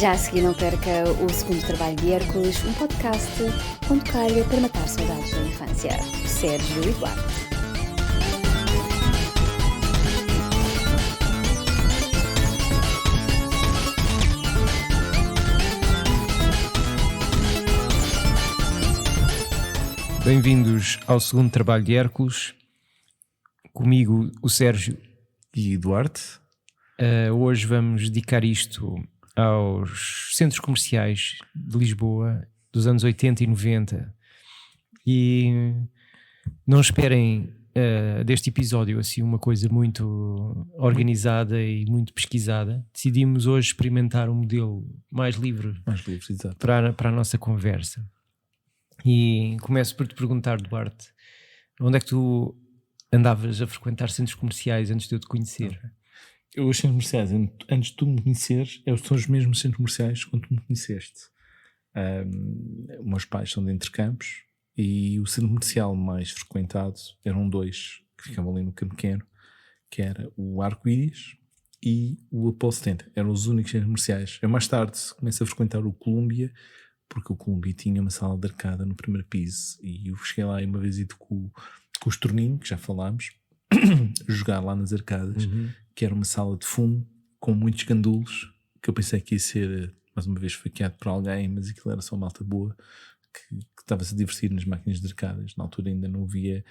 Já a seguir não perca o segundo trabalho de Hércules, um podcast onde calha para matar saudades da infância. Sérgio e Duarte. Bem-vindos ao segundo trabalho de Hércules, comigo o Sérgio e Duarte. Hoje vamos dedicar isto aos centros comerciais de Lisboa dos anos 80 e 90 e não esperem deste episódio assim uma coisa muito organizada e muito pesquisada. Decidimos hoje experimentar um modelo mais livre Exato. para a nossa conversa. E começo por te perguntar, Duarte, onde é que tu andavas a frequentar centros comerciais antes de eu te conhecer? Os centros comerciais, antes de tu me conheceres, são os mesmos centros comerciais quando tu me conheceste. Meus pais são de Entrecampos e o centro comercial mais frequentado eram dois que ficavam ali no Campo Pequeno, que era o Arco-Íris e o Apolo 70. Eram os únicos centros comerciais. Eu mais tarde comecei a frequentar o Colúmbia, porque o Colúmbia tinha uma sala de arcada no primeiro piso e eu cheguei lá uma vez com os torninhos, que já falámos, jogar lá nas arcadas, que era uma sala de fumo com muitos gandulos, que eu pensei que ia ser mais uma vez faqueado por alguém, mas aquilo era só uma malta boa que estava-se a divertir nas máquinas de arcadas. Na altura ainda não havia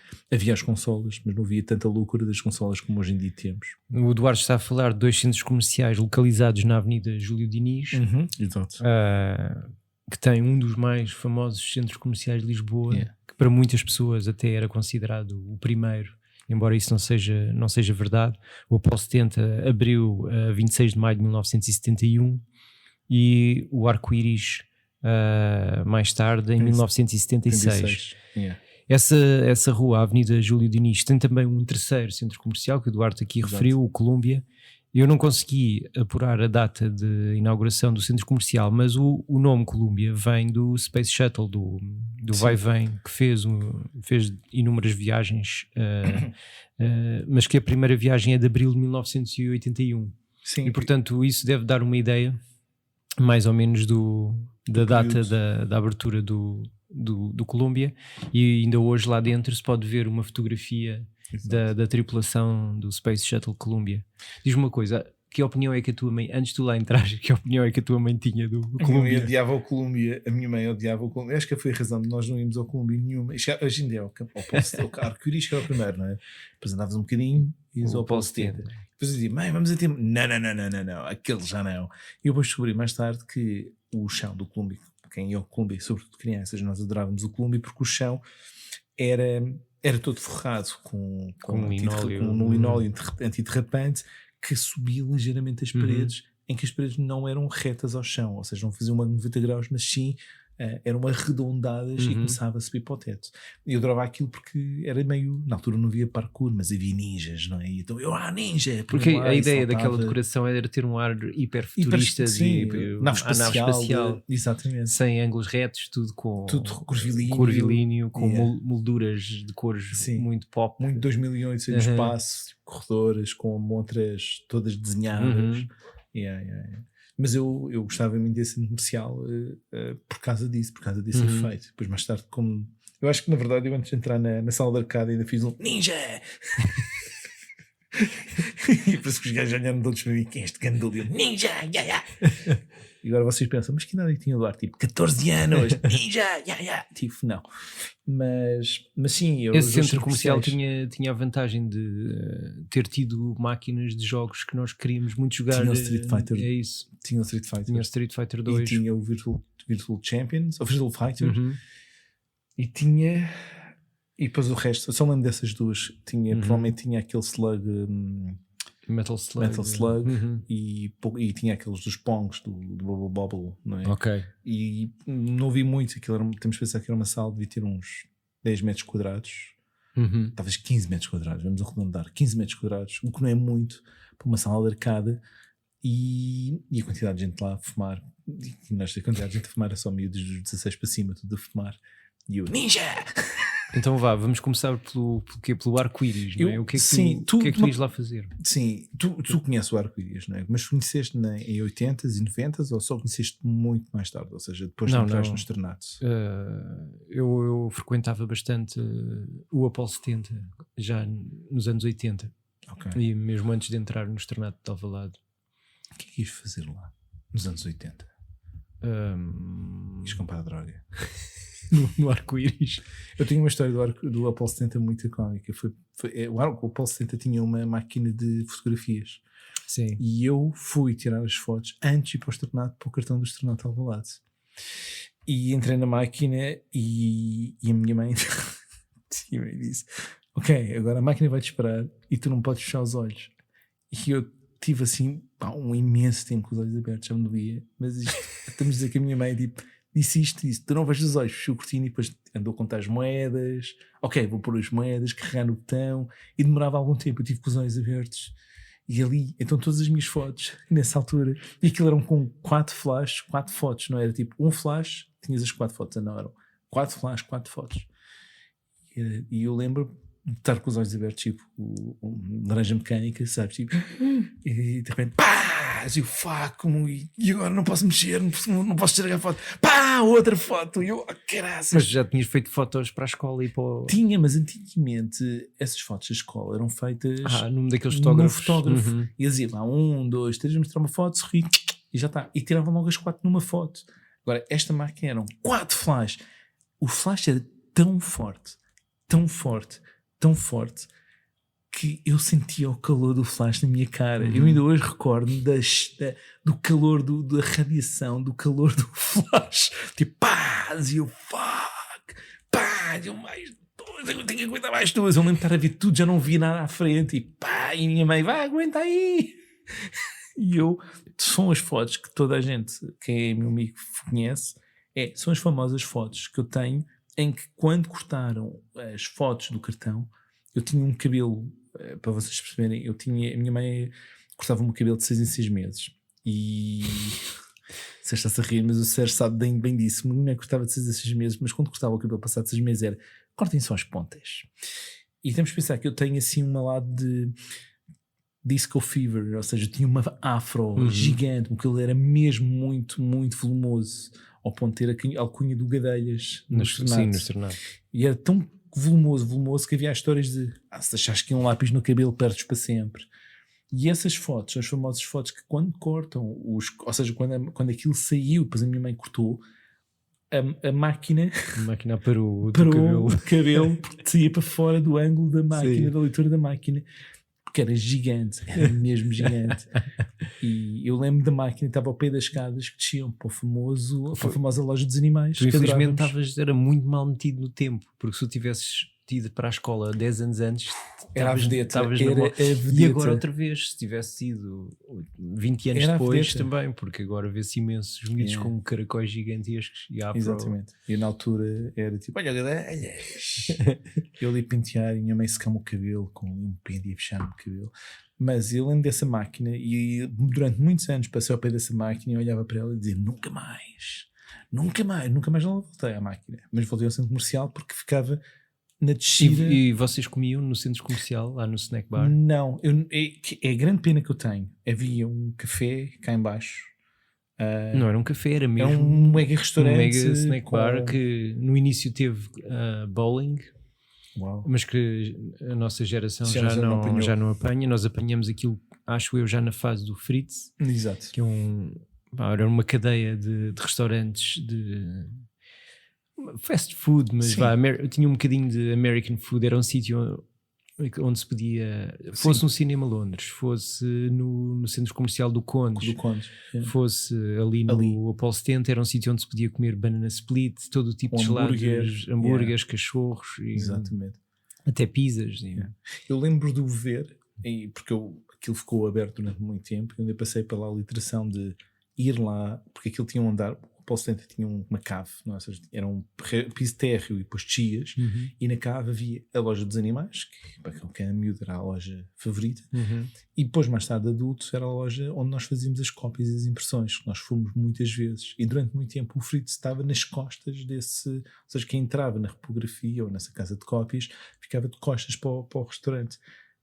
as consolas, mas não havia tanta loucura das consolas como hoje em dia temos. O Duarte está a falar de dois centros comerciais localizados na Avenida Júlio Diniz. Exato. Que tem um dos mais famosos centros comerciais de Lisboa, que para muitas pessoas até era considerado o primeiro, embora isso não seja verdade. O Apolo 70 abriu a 26 de maio de 1971 e o Arco-Íris mais tarde, em 1976. Essa rua, a Avenida Júlio Diniz, tem também um terceiro centro comercial que o Duarte aqui referiu, o Colúmbia. Eu não consegui apurar a data de inauguração do centro comercial, mas o nome Colúmbia vem do Space Shuttle, do vai-vem, que fez inúmeras viagens, mas que a primeira viagem é de abril de 1981. Sim. E portanto isso deve dar uma ideia mais ou menos da data da abertura do Colúmbia, e ainda hoje lá dentro se pode ver uma fotografia da tripulação do Space Shuttle Columbia. Diz-me uma coisa, que opinião é que a tua mãe, antes de tu lá entrares, que opinião é que a tua mãe tinha do Columbia? A minha mãe odiava o Columbia, a minha mãe odiava o Columbia. Acho que foi a razão de nós não irmos ao Columbia nenhuma. Hoje em dia é o Arco-Íris que era o primeiro, não é? Depois andavas um bocadinho e ias ao Apolo 70. Depois eu dizia, mãe, vamos a tempo. Não, aquele já não. E eu depois descobri mais tarde que o chão do Columbia, quem ia ao Columbia, sobretudo crianças, nós adorávamos o Columbia porque o chão era todo forrado com linóleo antiderrapante que subia ligeiramente as paredes, em que as paredes não eram retas ao chão, ou seja, não faziam uma 90 graus, mas sim eram arredondadas e começava a subir para o teto. E eu adorava aquilo porque era meio, na altura não havia parkour, mas havia ninjas, não é? E então ninja! Porque a ideia daquela decoração era ter um ar hiperfuturista, nave espacial. Exatamente. Sem ângulos retos, tudo curvilíneo, com molduras de cores muito pop. Muito 2008, no espaço, corredoras com montras todas desenhadas. Mas eu gostava muito desse comercial por causa desse efeito. Depois mais tarde, como eu acho que na verdade eu antes de entrar na sala de arcada ainda fiz um ninja! E por isso que os gajos olharam todos para mim, quem é este gandul? Ninja! E agora vocês pensam, mas que idade tinha o Duarte? Tipo, 14 anos! Ninja! Tipo, não. Mas sim, esse centro comercial tinha a vantagem de ter tido máquinas de jogos que nós queríamos muito jogar. Tinha o Street Fighter. É isso. Tinha o Street Fighter. Tinha o Street Fighter 2. E tinha o Virtual Champions, o Virtual Fighter. E tinha... E depois o resto, eu só lembro dessas duas. Provavelmente tinha aquele Slug... Metal Slug. E tinha aqueles dos Pongs do Bubble Bobble, não é? Ok. E não vi muito, temos que pensar que era uma sala, devia ter uns 10 metros quadrados, talvez 15 metros quadrados, vamos arredondar, 15 metros quadrados, o que não é muito para uma sala de arcada, e a quantidade de gente lá a fumar, e nesta quantidade de gente a fumar é só miúdos dos 16 para cima, tudo a fumar, e eu, ninja! Então vamos começar pelo arco-íris, não é? O que é que tu ias lá fazer? Sim, tu conheces o arco-íris, não é? Mas conheceste em 80s e 90s ou só conheceste muito mais tarde? Ou seja, depois de entrares no externato? Eu frequentava bastante o Apolo 70 já nos anos 80. Okay. E mesmo antes de entrar no externato de Alvalade. O que é que ias fazer lá nos anos 80? Ias comprar droga? No arco-íris. Eu tenho uma história do Apolo 70 muito icónica. O Apolo 70 tinha uma máquina de fotografias. Sim. E eu fui tirar as fotos antes de ir para o externato, para o cartão do externato Alvalade. E entrei na máquina e a minha mãe disse: ok, agora a máquina vai te esperar e tu não podes fechar os olhos. E eu tive assim um imenso tempo com os olhos abertos, já me doía. Mas estamos a dizer que a minha mãe disse isto, tu não vais os olhos, fechou o cortina e depois andou a contar as moedas. Ok, vou pôr as moedas, carregar no botão, e demorava algum tempo, eu tive com os olhos abertos. E ali, então todas as minhas fotos, nessa altura, e aquilo eram com 4 flashes, 4 fotos, não era tipo um flash, tinhas as 4 fotos, não eram 4 flashes, 4 fotos. E eu lembro de estar com os olhos abertos, tipo laranja mecânica, sabes? Tipo, e de repente, pá! E e agora não posso mexer, não posso tirar a foto, pá! Outra foto, e eu, caraças! Mas já tinhas feito fotos para a escola e para o... Tinha, mas antigamente essas fotos da escola eram feitas num daqueles fotógrafos. Num fotógrafo. E eles iam lá, 1, 2, 3, mostrar uma foto, sorri, e já está. E tiravam logo as 4 numa foto. Agora, esta máquina eram 4 flash. O flash era tão forte, que eu sentia o calor do flash na minha cara. Eu ainda hoje recordo do calor, da radiação, do calor do flash. Tipo, pá, e eu, fuck, pá, eu mais 2, eu tenho que aguentar mais 2. Eu lembro de estar a ver tudo, já não via nada à frente, e pá, e minha mãe, vai, aguenta aí. E são as fotos que toda a gente, que é meu amigo, conhece, são as famosas fotos que eu tenho, em que quando cortaram as fotos do cartão, eu tinha um cabelo, para vocês perceberem, a minha mãe cortava-me o cabelo de 6 em 6 meses. E o Sérgio está-se a rir, mas o Sérgio sabe bem disso. A minha mãe cortava de 6 em 6 meses, mas quando cortava o cabelo passado de 6 meses era, cortem só as pontas. E temos que pensar que eu tenho assim uma lado de disco fever, ou seja, eu tinha uma afro gigante, o cabelo era mesmo muito, muito volumoso, ao ponto de ter a alcunha do Gadelhas no externato. E era tão volumoso que havia histórias de se deixares aqui um lápis no cabelo perdes para sempre. E essas fotos, as famosas fotos que quando cortam ou seja, quando aquilo saiu, depois a minha mãe cortou a máquina parou o cabelo porque saía para fora do ângulo da máquina. Sim. Da leitura da máquina, porque era gigante, era mesmo gigante. E eu lembro da máquina, estava ao pé das escadas que desciam para a famosa loja dos animais. Tu infelizmente era muito mal metido no tempo, porque se tu tivesses tido para a escola 10 anos antes, era a vedeta. E agora outra vez, se tivesse sido 20 anos depois também, porque agora vê-se imensos miúdos com caracóis gigantescos e exatamente. E na altura era tipo, olha, eu ali pentear e minha mãe secava o cabelo com um pente e fechar o cabelo. Mas eu lembro dessa máquina e durante muitos anos passei ao pé dessa máquina e olhava para ela e dizia nunca mais não voltei à máquina, mas voltei ao centro comercial porque ficava na descida. E vocês comiam no centro comercial, lá no snack bar? Não, é a grande pena que eu tenho. Havia um café cá em baixo. Não era um café, era mesmo um mega restaurante, um mega snack bar que no início teve bowling. Uau. Mas que a nossa geração já não apanha. Nós apanhamos aquilo, acho eu, já na fase do Fritz. Exato. Que era uma cadeia de restaurantes de fast food, mas tinha um bocadinho de American food. Era um sítio onde se podia, fosse um cinema Londres, fosse no centro comercial do Condes, fosse ali no Apolo 70, era um sítio onde se podia comer banana split, todo o tipo de gelados, hambúrgueres, cachorros, exatamente, até pizzas. Eu lembro de o ver, porque aquilo ficou aberto durante muito tempo, e eu ainda passei pela literação de ir lá, porque aquilo tinha um andar, o Paulo 70 tinha uma cave, não é? Ou seja, era um piso térreo e depois descias, e na cave havia a loja dos animais, que para quem é miúdo era a loja favorita, e depois mais tarde adultos era a loja onde nós fazíamos as cópias e as impressões, que nós fomos muitas vezes, e durante muito tempo o Fritz estava nas costas desse, ou seja, quem entrava na repografia ou nessa casa de cópias ficava de costas para o restaurante,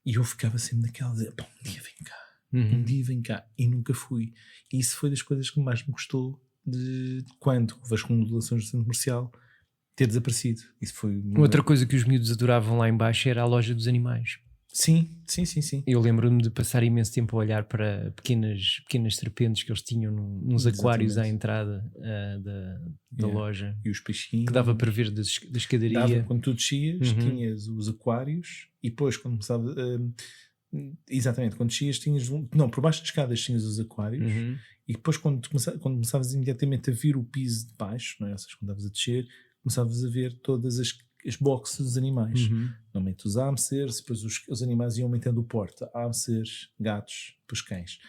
e eu ficava sempre naquela de, pá, um dia vem cá. Um dia vem cá, e nunca fui. E isso foi das coisas que mais me gostou de quando houve as remodelações do centro comercial ter desaparecido. Isso foi outra coisa que os miúdos adoravam lá em baixo era a loja dos animais. Sim. Eu lembro-me de passar imenso tempo a olhar para pequenas serpentes que eles tinham nos aquários à entrada da loja, e os peixinhos que dava para ver da escadaria. Quando tu descias tinhas os aquários, e depois quando começava exatamente, quando descias tinhas por baixo das escadas tinhas os aquários, e depois quando começavas imediatamente a vir o piso de baixo, não é? Ou seja, quando estavas a descer começavas a ver todas as boxes dos animais, normalmente os hamsters, depois os animais iam aumentando o porte, hamsters, gatos, depois cães.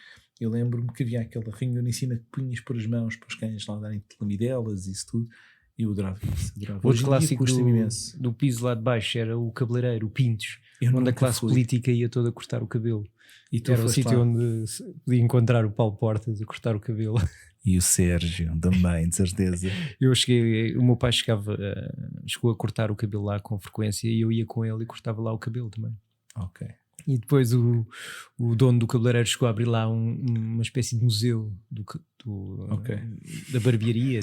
Eu lembro-me que havia aquela ranhura em cima que punhas por as mãos para os cães lá darem lamidelas e isso tudo. E eu adorava isso. Outro clássico do piso lá de baixo era o cabeleireiro, o Pintos, onde a classe política ia toda a cortar o cabelo. E era o sítio onde podia encontrar o Paulo Portas a cortar o cabelo. E o Sérgio também, de certeza. O meu pai chegou a cortar o cabelo lá com frequência, e eu ia com ele e cortava lá o cabelo também. Ok. E depois o dono do cabeleireiro chegou a abrir lá uma espécie de museu da barbearia.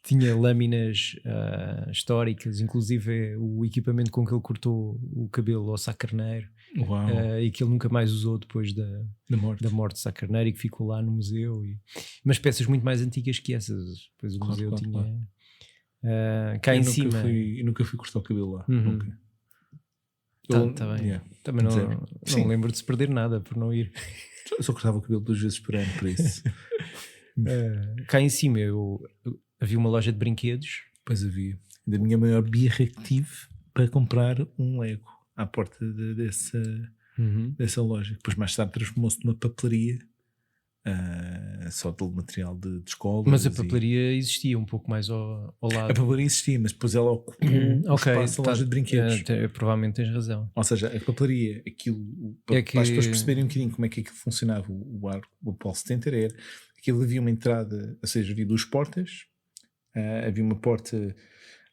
Tinha lâminas históricas, inclusive o equipamento com que ele cortou o cabelo ao Sá Carneiro, e que ele nunca mais usou depois da morte de Sá Carneiro, e que ficou lá no museu. Mas peças muito mais antigas que essas. Depois o museu tinha cá em cima. Eu nunca fui cortar o cabelo lá. Nunca. Tá bem. Também não lembro de se perder nada por não ir. Eu só cortava o cabelo 2 vezes por ano, por isso. Cá em cima havia uma loja de brinquedos. Pois havia. Da minha maior birra que tive para comprar um Lego à porta dessa loja. Depois mais tarde transformou-se numa papelaria, só de material de escola. Mas a papelaria existia um pouco mais ao lado. A papelaria existia, mas depois ela ocupou o espaço da loja de brinquedos. Provavelmente tens razão. Ou seja, a papelaria, para as pessoas perceberem um bocadinho como é que aquilo funcionava, o Paulo 70 era aquilo, havia uma entrada, ou seja, havia 2 portas. Havia uma porta,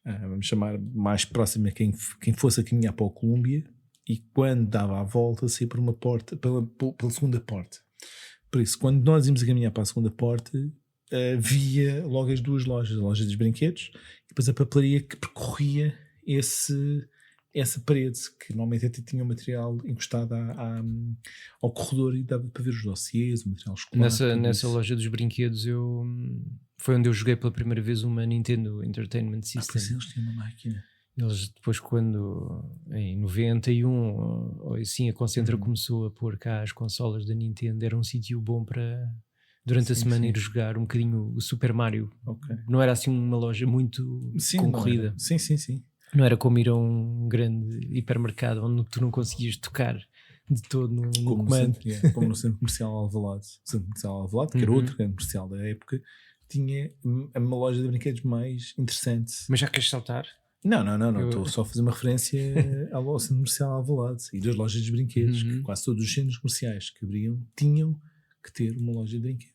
vamos chamar, mais próxima a quem fosse a caminhar para o Colúmbia, e quando dava a volta saía por uma porta, pela segunda porta. Por isso, quando nós íamos a caminhar para a segunda porta, via logo as 2 lojas, a loja dos brinquedos e depois a papelaria que percorria essa parede, que normalmente até tinha o material encostado ao corredor, e dava para ver os dossiês, o material escolar. Nessa loja dos brinquedos foi onde eu joguei pela primeira vez uma Nintendo Entertainment System. Eles tinham uma máquina. Eles depois, quando em 91 ou assim, a Concentra começou a pôr cá as consolas da Nintendo, era um sítio bom para durante a semana ir jogar um bocadinho o Super Mario. Não era assim uma loja muito concorrida. Sim. Não era como ir a um grande hipermercado onde tu não conseguias tocar de todo no comando. Como no Centro Comercial Alvalade. O Centro Comercial Alvalade, que era outro grande comercial da época, tinha uma loja de brinquedos mais interessante. Mas já queres saltar? Não. Estou só a fazer uma referência ao Centro Comercial Alvalade e das lojas de brinquedos, que quase todos os centros comerciais que abriam tinham que ter uma loja de brinquedos.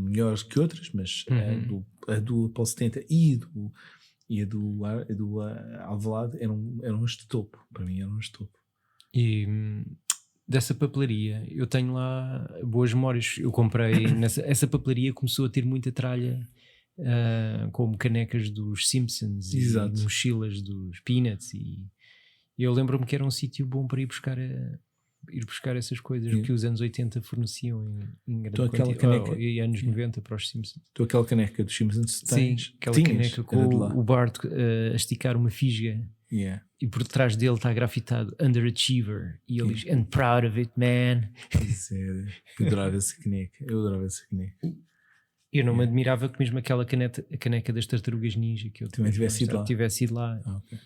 Melhores que outras, mas a do Paulo 70 e a do Alvalade eram as de topo. Para mim eram as de topo. E dessa papelaria eu tenho lá boas memórias. Eu comprei essa papelaria começou a ter muita tralha, como canecas dos Simpsons. Exato. E mochilas dos Peanuts, e eu lembro-me que era um sítio bom para ir buscar essas coisas que os anos 80 forneciam em grande quantidade, e anos 90 para os Simpsons. Tu aquela caneca dos Simpsons tens? Sim, aquela caneca com o Bart a esticar uma fisga. E por trás dele está grafitado Underachiever, e ele diz "And proud of it, man". Sério, eu adorava essa caneca. Eu não me admirava que mesmo aquela caneca das Tartarugas Ninja que eu também tivesse ido lá. Okay.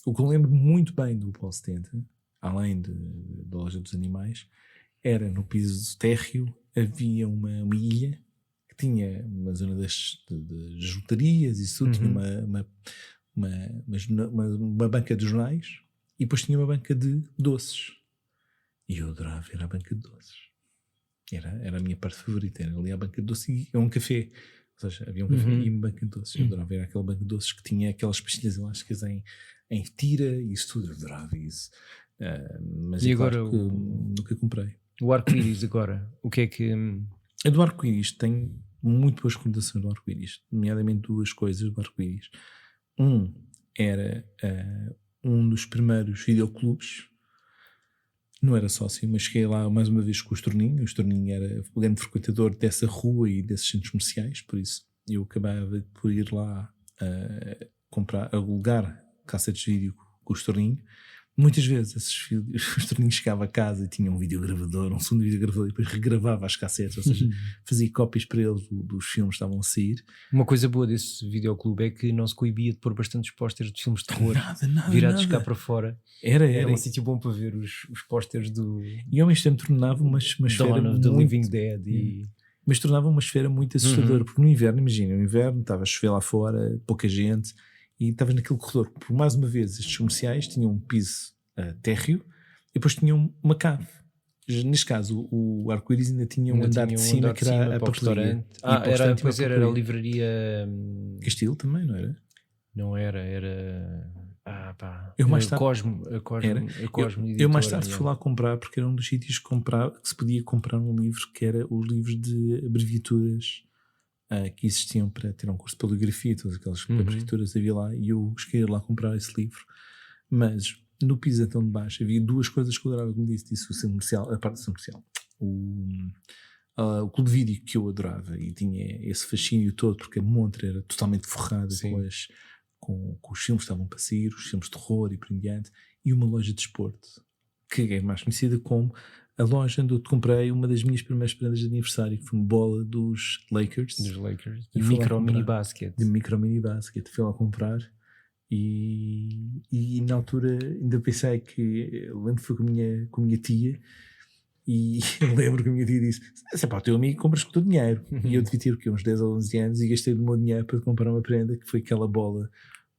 O que eu lembro muito bem do Paulo 70, além da loja dos animais, era no piso térreo havia uma ilha que que tinha uma zona de juntarias e isso, tinha uma banca de jornais e depois tinha uma banca de doces. E eu adorava ir à banca de doces. Era a minha parte favorita, era ali à banca de doces e um café. Ou seja, havia um café e uma banca de doces. Eu adorava ir àquela banca de doces que tinha aquelas pastilhas elásticas em tira e isso tudo. Eu adorava isso. Mas e agora agora nunca comprei. O arco-íris agora, o que é que... A do arco-íris tem muito boas recomendações do arco-íris, nomeadamente duas coisas do arco-íris. Era um dos primeiros videoclubes. Não era sócio, mas cheguei lá mais uma vez com o Estorninho. O Estorninho era o grande frequentador dessa rua e desses centros comerciais, por isso eu acabava por ir lá alugar cassetes de vídeo com o Estorninho. Muitas vezes o Estorninho chegava a casa e tinha um videogravador, um segundo videogravador, e depois regravava as cassetes, ou seja, fazia cópias para eles dos filmes que estavam a sair. Uma coisa boa desse videoclube é que não se coibia de pôr bastantes pósteres de filmes de terror nada, virados cá para fora. Era um sítio bom para ver os pósteres do... E ao mesmo tempo tornava uma esfera Dawn of the Living Dead mas tornava uma esfera muito assustadora, porque no inverno, imagina, no inverno estava a chover lá fora, pouca gente, e estavas naquele corredor. Por mais uma vez, estes comerciais tinham um piso térreo e depois tinham uma cave. Neste caso, o arco-íris ainda tinha um andar de cima que era para o restaurante. Era a livraria Castelo também, não era? Não era. Eu mais tarde, eu mais tarde fui lá comprar, porque era um dos sítios que se podia comprar um livro, que era os livros de abreviaturas que existiam para ter um curso de paleografia, todas aquelas abreviaturas havia lá, e eu cheguei lá comprar esse livro. Mas no piso então de baixo havia duas coisas que eu adorava, como disse o centro comercial, a parte do centro comercial, o clube de vídeo, que eu adorava e tinha esse fascínio todo, porque a montra era totalmente forrada com os filmes que estavam para sair, os filmes de terror e por em diante, e uma loja de desporto que é mais conhecida como a loja onde eu te comprei uma das minhas primeiras prendas de aniversário, que foi uma bola dos Lakers, de micro mini basket. Fui lá comprar e na altura ainda pensei que, lembro que foi com a minha tia, e lembro que a minha tia disse: "Se é para o teu amigo, compras com o teu dinheiro." E eu devia ter uns 10 ou 11 anos e gastei do meu dinheiro para comprar uma prenda, que foi aquela bola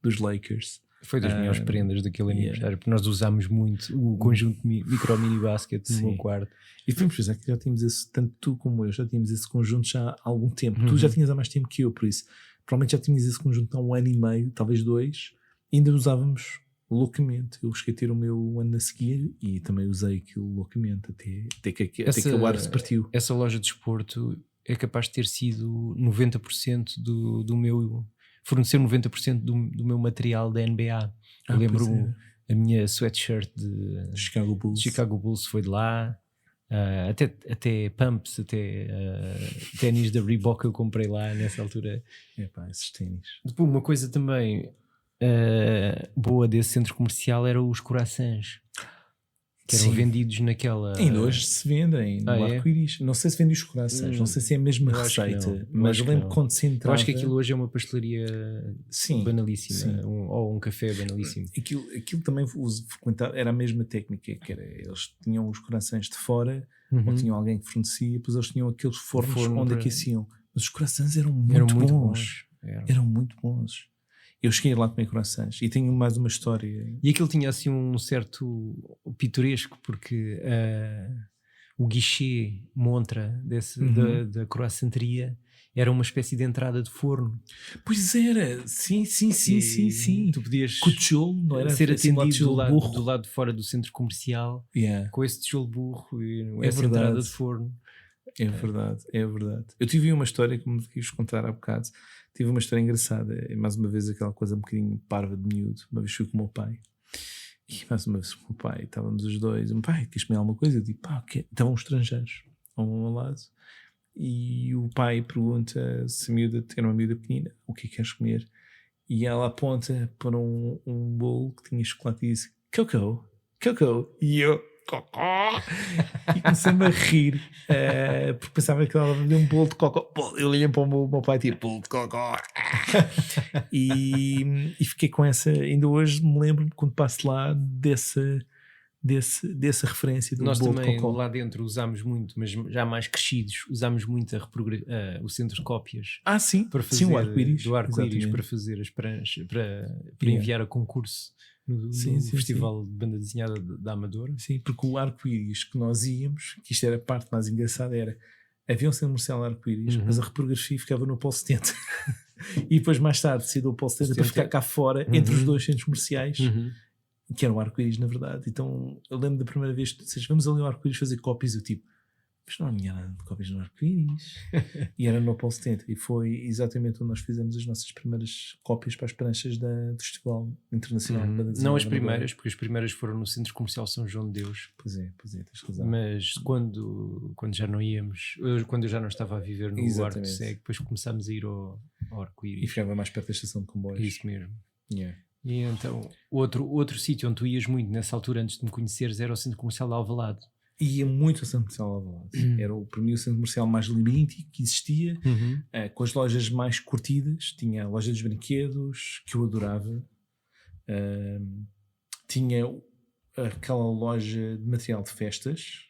dos Lakers. Foi das melhores prendas daquele aniversário, porque nós usámos muito o conjunto micro mini basket no meu quarto. E fomos pensar que já tínhamos esse, tanto tu como eu, já tínhamos esse conjunto já há algum tempo. Tu já tinhas há mais tempo que eu, por isso provavelmente já tinhas esse conjunto há 1 ano e meio, talvez 2, e ainda usávamos loucamente. Eu cheguei a ter o meu ano a seguir e também usei aquilo loucamente até que o ar se partiu. Essa loja de desporto é capaz de ter sido 90% do meu... fornecer 90% do meu material da NBA. Eu lembro a minha sweatshirt de Chicago Bulls foi de lá, até pumps, até ténis da Reebok eu comprei lá nessa altura. Esses ténis. Depois, uma coisa também boa desse centro comercial eram os croissants, que eram vendidos naquela... Ainda hoje se vendem no arco-íris. Não sei se vendem os croissants, não sei se é a mesma receita, mas eu lembro quando se entrava... Eu acho que aquilo hoje é uma pastelaria banalíssima, ou um café banalíssimo. Aquilo também frequentava, era a mesma técnica, que era, eles tinham os croissants de fora, ou tinham alguém que fornecia, depois eles tinham aqueles fornos onde aqueciam. Mas os croissants eram muito bons. Eram muito bons. Eu cheguei lá a comer croissants e tenho mais uma história. E aquilo tinha assim um certo pitoresco, porque o guichê montra da croissanteria era uma espécie de entrada de forno. Pois era, sim. Tu podias com o tijolo, não era? Ser atendido do lado de fora do centro comercial, com esse tijolo burro e essa entrada de forno. É verdade. Eu tive uma história que me quis contar há bocado. Tive uma história engraçada, mais uma vez aquela coisa um bocadinho parva de miúdo. Uma vez fui com o meu pai e mais uma vez com o meu pai, estávamos os dois. O meu pai quis comer alguma coisa, eu digo: "Pá, o quê?" Estavam estrangeiros ao lado e o pai pergunta se a miúda, era uma miúda pequenina, o que é que queres comer? E ela aponta para um bolo que tinha chocolate e disse: Coco. E eu: Cocó! E comecei-me a rir, porque pensava que ela me deu um bolo de cocó. Eu olhei para o meu pai, tipo, bolo de cocó. E fiquei com essa. Ainda hoje me lembro, quando passo lá, dessa dessa referência do Nós bolo de também cocó. lá dentro usámos muito, mas já mais crescidos, usámos muito o centro de cópias Sim, para fazer sim, o arco-íris. do arco-íris Exatamente. para fazer as pranchas, para enviar a concurso no Festival de Banda Desenhada da Amadora. Sim, porque o arco-íris que nós íamos, que isto era a parte mais engraçada, havia um centro comercial arco-íris, mas a reprografia ficava no Polo 70. E depois mais tarde decidiu o Polo 70 para ficar cá fora, entre os dois centros comerciais, que era o arco-íris na verdade. Então eu lembro da primeira vez que vocês vamos ali ao arco-íris fazer cópias, eu tipo, mas não há nada de cópias no arco-íris. E era no Polo 70, e foi exatamente onde nós fizemos as nossas primeiras cópias para as pranchas do Festival Internacional de Banda Desenhada. Não as primeiras, porque as primeiras foram no Centro Comercial São João de Deus. Pois é, tens razão. Mas quando já não íamos, quando eu já não estava a viver no Arco Cego, depois começámos a ir ao arco-íris. E ficava mais perto da estação de comboios. Isso mesmo. Yeah. E então, outro sítio onde tu ias muito nessa altura, antes de me conheceres, era o Centro Comercial de Alvalade. Ia muito ao centro comercial Alvalade. Era para mim o centro comercial mais labiríntico que existia, com as lojas mais curtidas. Tinha a loja dos brinquedos, que eu adorava. Tinha aquela loja de material de festas,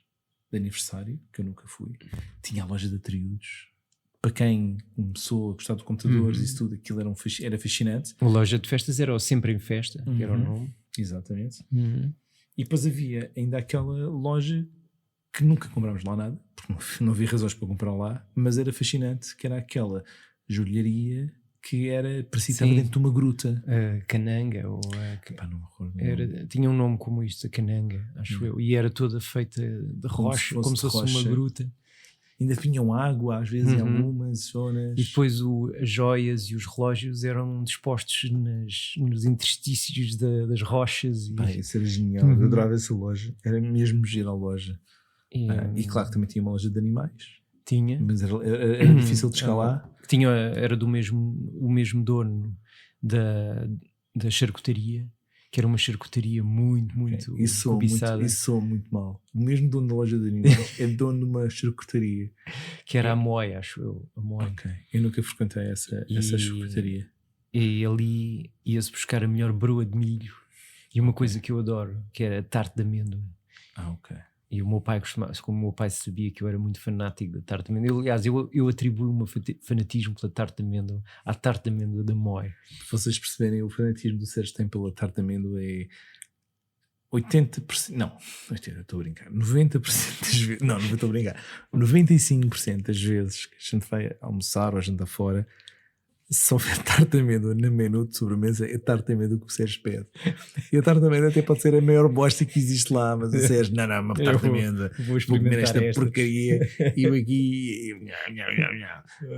de aniversário, que eu nunca fui. Tinha a loja de atributos. Para quem começou a gostar de computadores e isso tudo, aquilo era fascinante. A loja de festas era o Sempre em Festa, que era o nome. Exatamente. E depois havia ainda aquela loja que nunca comprámos lá nada, porque não havia razões para comprar lá, mas era fascinante, que era aquela joalharia que parecia dentro de uma gruta. A Cananga, ou não me recordo. tinha um nome como isto, a Cananga, acho eu, e era toda feita de rocha, como se fosse uma gruta. Ainda vinham água, às vezes, em algumas zonas. E depois as joias e os relógios eram dispostos nos interstícios das rochas. Isso era genial, eu adorava essa loja. Era mesmo gira a loja. E claro que também tinha uma loja de animais. Tinha. Mas era difícil de chegar lá. Era o mesmo dono da charcutaria, que era uma charcutaria muito cobiçada. Isso soa muito mal. O mesmo dono da loja de animais é dono de uma charcutaria. Que era a Moi, acho eu. A Moi. Okay. Eu nunca frequentei essa charcutaria. E ali ia-se buscar a melhor broa de milho. E uma coisa que eu adoro, que era a tarte de amêndoa. Ok. E o meu pai como o meu pai sabia que eu era muito fanático da tarte de amêndoa. Aliás, eu atribuo o meu fanatismo pela tarte de amêndoa à tarte de amêndoa da Moi. Para vocês perceberem, o fanatismo do Sérgio tem pela tarte de amêndoa é 80%, não, estou a brincar, 90% das vezes, não estou a brincar, 95% das vezes que a gente vai almoçar ou a gente fora, se houver tarte de amêndoa na menu de sobremesa, é tarte de amêndoa que o Sérgio pede. E a tarte de amêndoa até pode ser a maior bosta que existe lá, mas o Sérgio, não, uma tarte de amêndoa, vou comer esta porcaria e eu aqui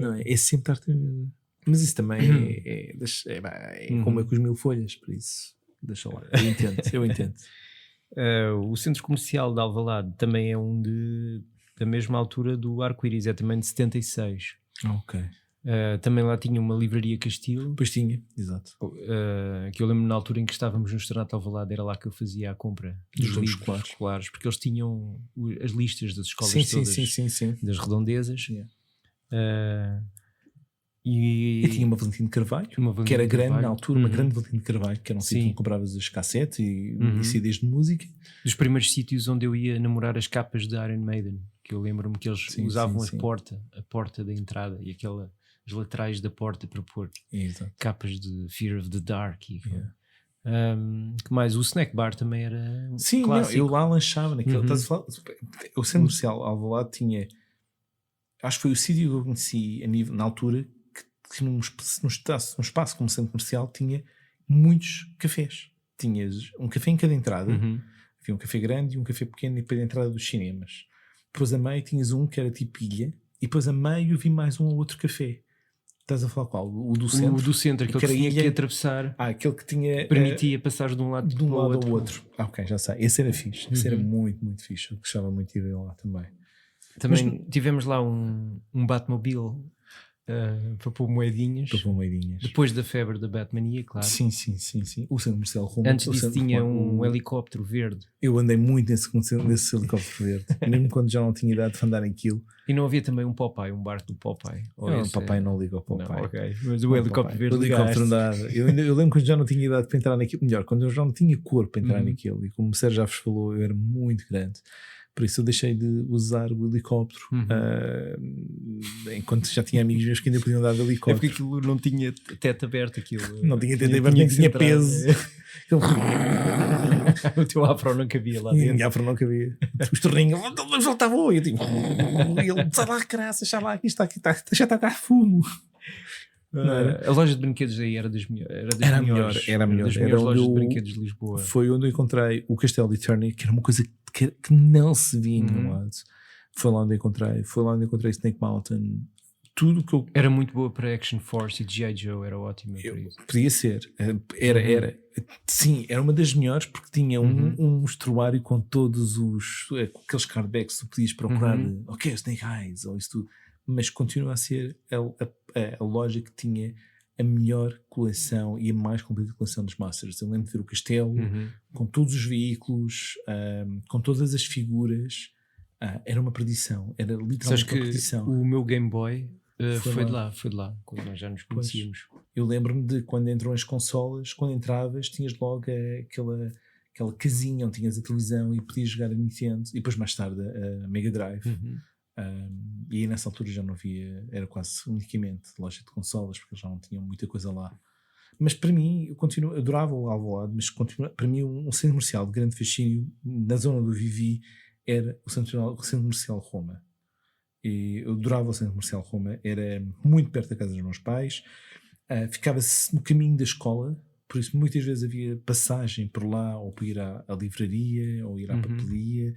não, é sempre tarte de amêndoa. Mas isso também é como é com os 1000 folhas, por isso deixa lá, eu entendo. O Centro Comercial de Alvalade também é da mesma altura do Arco-Íris, é também de 76. Ok. Também lá tinha uma livraria Castilho. Pois tinha, exato. Que eu lembro na altura em que estávamos no Estrenato de Alvalade, era lá que eu fazia a compra dos livros escolares, porque eles tinham as listas das escolas todas, sim. das redondezas. Yeah. E tinha uma Valentim de Carvalho, que era grande na altura, uma grande Valentim de Carvalho, que era um sítio onde compravas as cassetes e CDs de música. Dos primeiros sítios onde eu ia namorar as capas de Iron Maiden, que eu lembro-me que eles usavam a porta da entrada e as laterais da porta para pôr capas de Fear of the Dark. Que mais? O Snack Bar também era clássico. Eu lá lanchava naquele. O Centro Comercial Alvalade tinha, acho que foi o sítio que eu conheci na altura que num espaço como Centro Comercial tinha muitos cafés. Tinhas um café em cada entrada. Havia um café grande e um café pequeno e depois a entrada dos cinemas. Depois a meio tinhas um que era tipo ilha e depois a meio vi mais um ou outro café. Estás a falar qual? O do centro? O do centro, aquele que tinha que atravessar. Aquele que tinha... Permitia passar de um lado ao outro. Ok, já sei. Esse era fixe. Esse era muito, muito fixe. Eu gostava muito de ir lá também. Também tivemos lá um Batmobile. para pôr moedinhas. Depois da febre da Batmania, claro. Sim. O centro comercial Roma. Antes disso tinha um helicóptero verde. Eu andei muito nesse helicóptero verde, mesmo quando já não tinha idade de andar naquilo. E não havia também um Popeye, um barco do Popeye? O Popeye não liga ao Popeye. Não, okay. Mas o helicóptero verde. O helicóptero andava. Eu lembro quando já não tinha idade para entrar naquilo. Melhor, quando eu já não tinha cor para entrar naquilo. E como o Sérgio já vos falou, eu era muito grande. Por isso eu deixei de usar o helicóptero, enquanto já tinha amigos meus que ainda podiam dar de helicóptero. É porque aquilo não tinha teto aberto. Não tinha teto aberto, nem tinha peso. O teu afro não cabia lá dentro. O afro não cabia. Os torrinhos voltavam. Eu tipo, ele sai lá, graças, sai lá, aqui já está a dar fumo. A loja de brinquedos aí era das melhores. Era a melhor. Das melhores lojas de brinquedos de Lisboa. Foi onde eu encontrei o Castelo de Eternia, que era uma coisa que não se via em nenhum lado. Foi lá onde eu encontrei Snake Mountain. Tudo que eu... Era muito boa para Action Force e G.I. Joe, era ótima para isso. Podia ser. Era. Sim, era uma das melhores porque tinha um mostruário com todos aqueles cardbacks que tu podias procurar. Ok, Snake Eyes, ou isso tudo. Mas continua a ser a loja que tinha a melhor coleção e a mais completa coleção dos Masters. Eu lembro de ver o castelo, com todos os veículos, com todas as figuras. Era uma perdição. Era literalmente uma perdição. O meu Game Boy foi de lá, quando nós já nos conhecíamos. Eu lembro-me de quando entram as consolas, quando entravas, tinhas logo aquela casinha onde tinhas a televisão e podias jogar a Nintendo. E depois mais tarde a Mega Drive. E aí nessa altura já não havia, era quase unicamente loja de consolas, porque eles já não tinham muita coisa lá. Mas para mim, eu adorava o Alvalade, mas para mim um centro comercial de grande fascínio na zona do Vivi era o centro comercial Roma. E eu adorava o centro comercial Roma, era muito perto da casa dos meus pais, ficava-se no caminho da escola, por isso muitas vezes havia passagem por lá, ou para ir à livraria, ou ir à papelaria.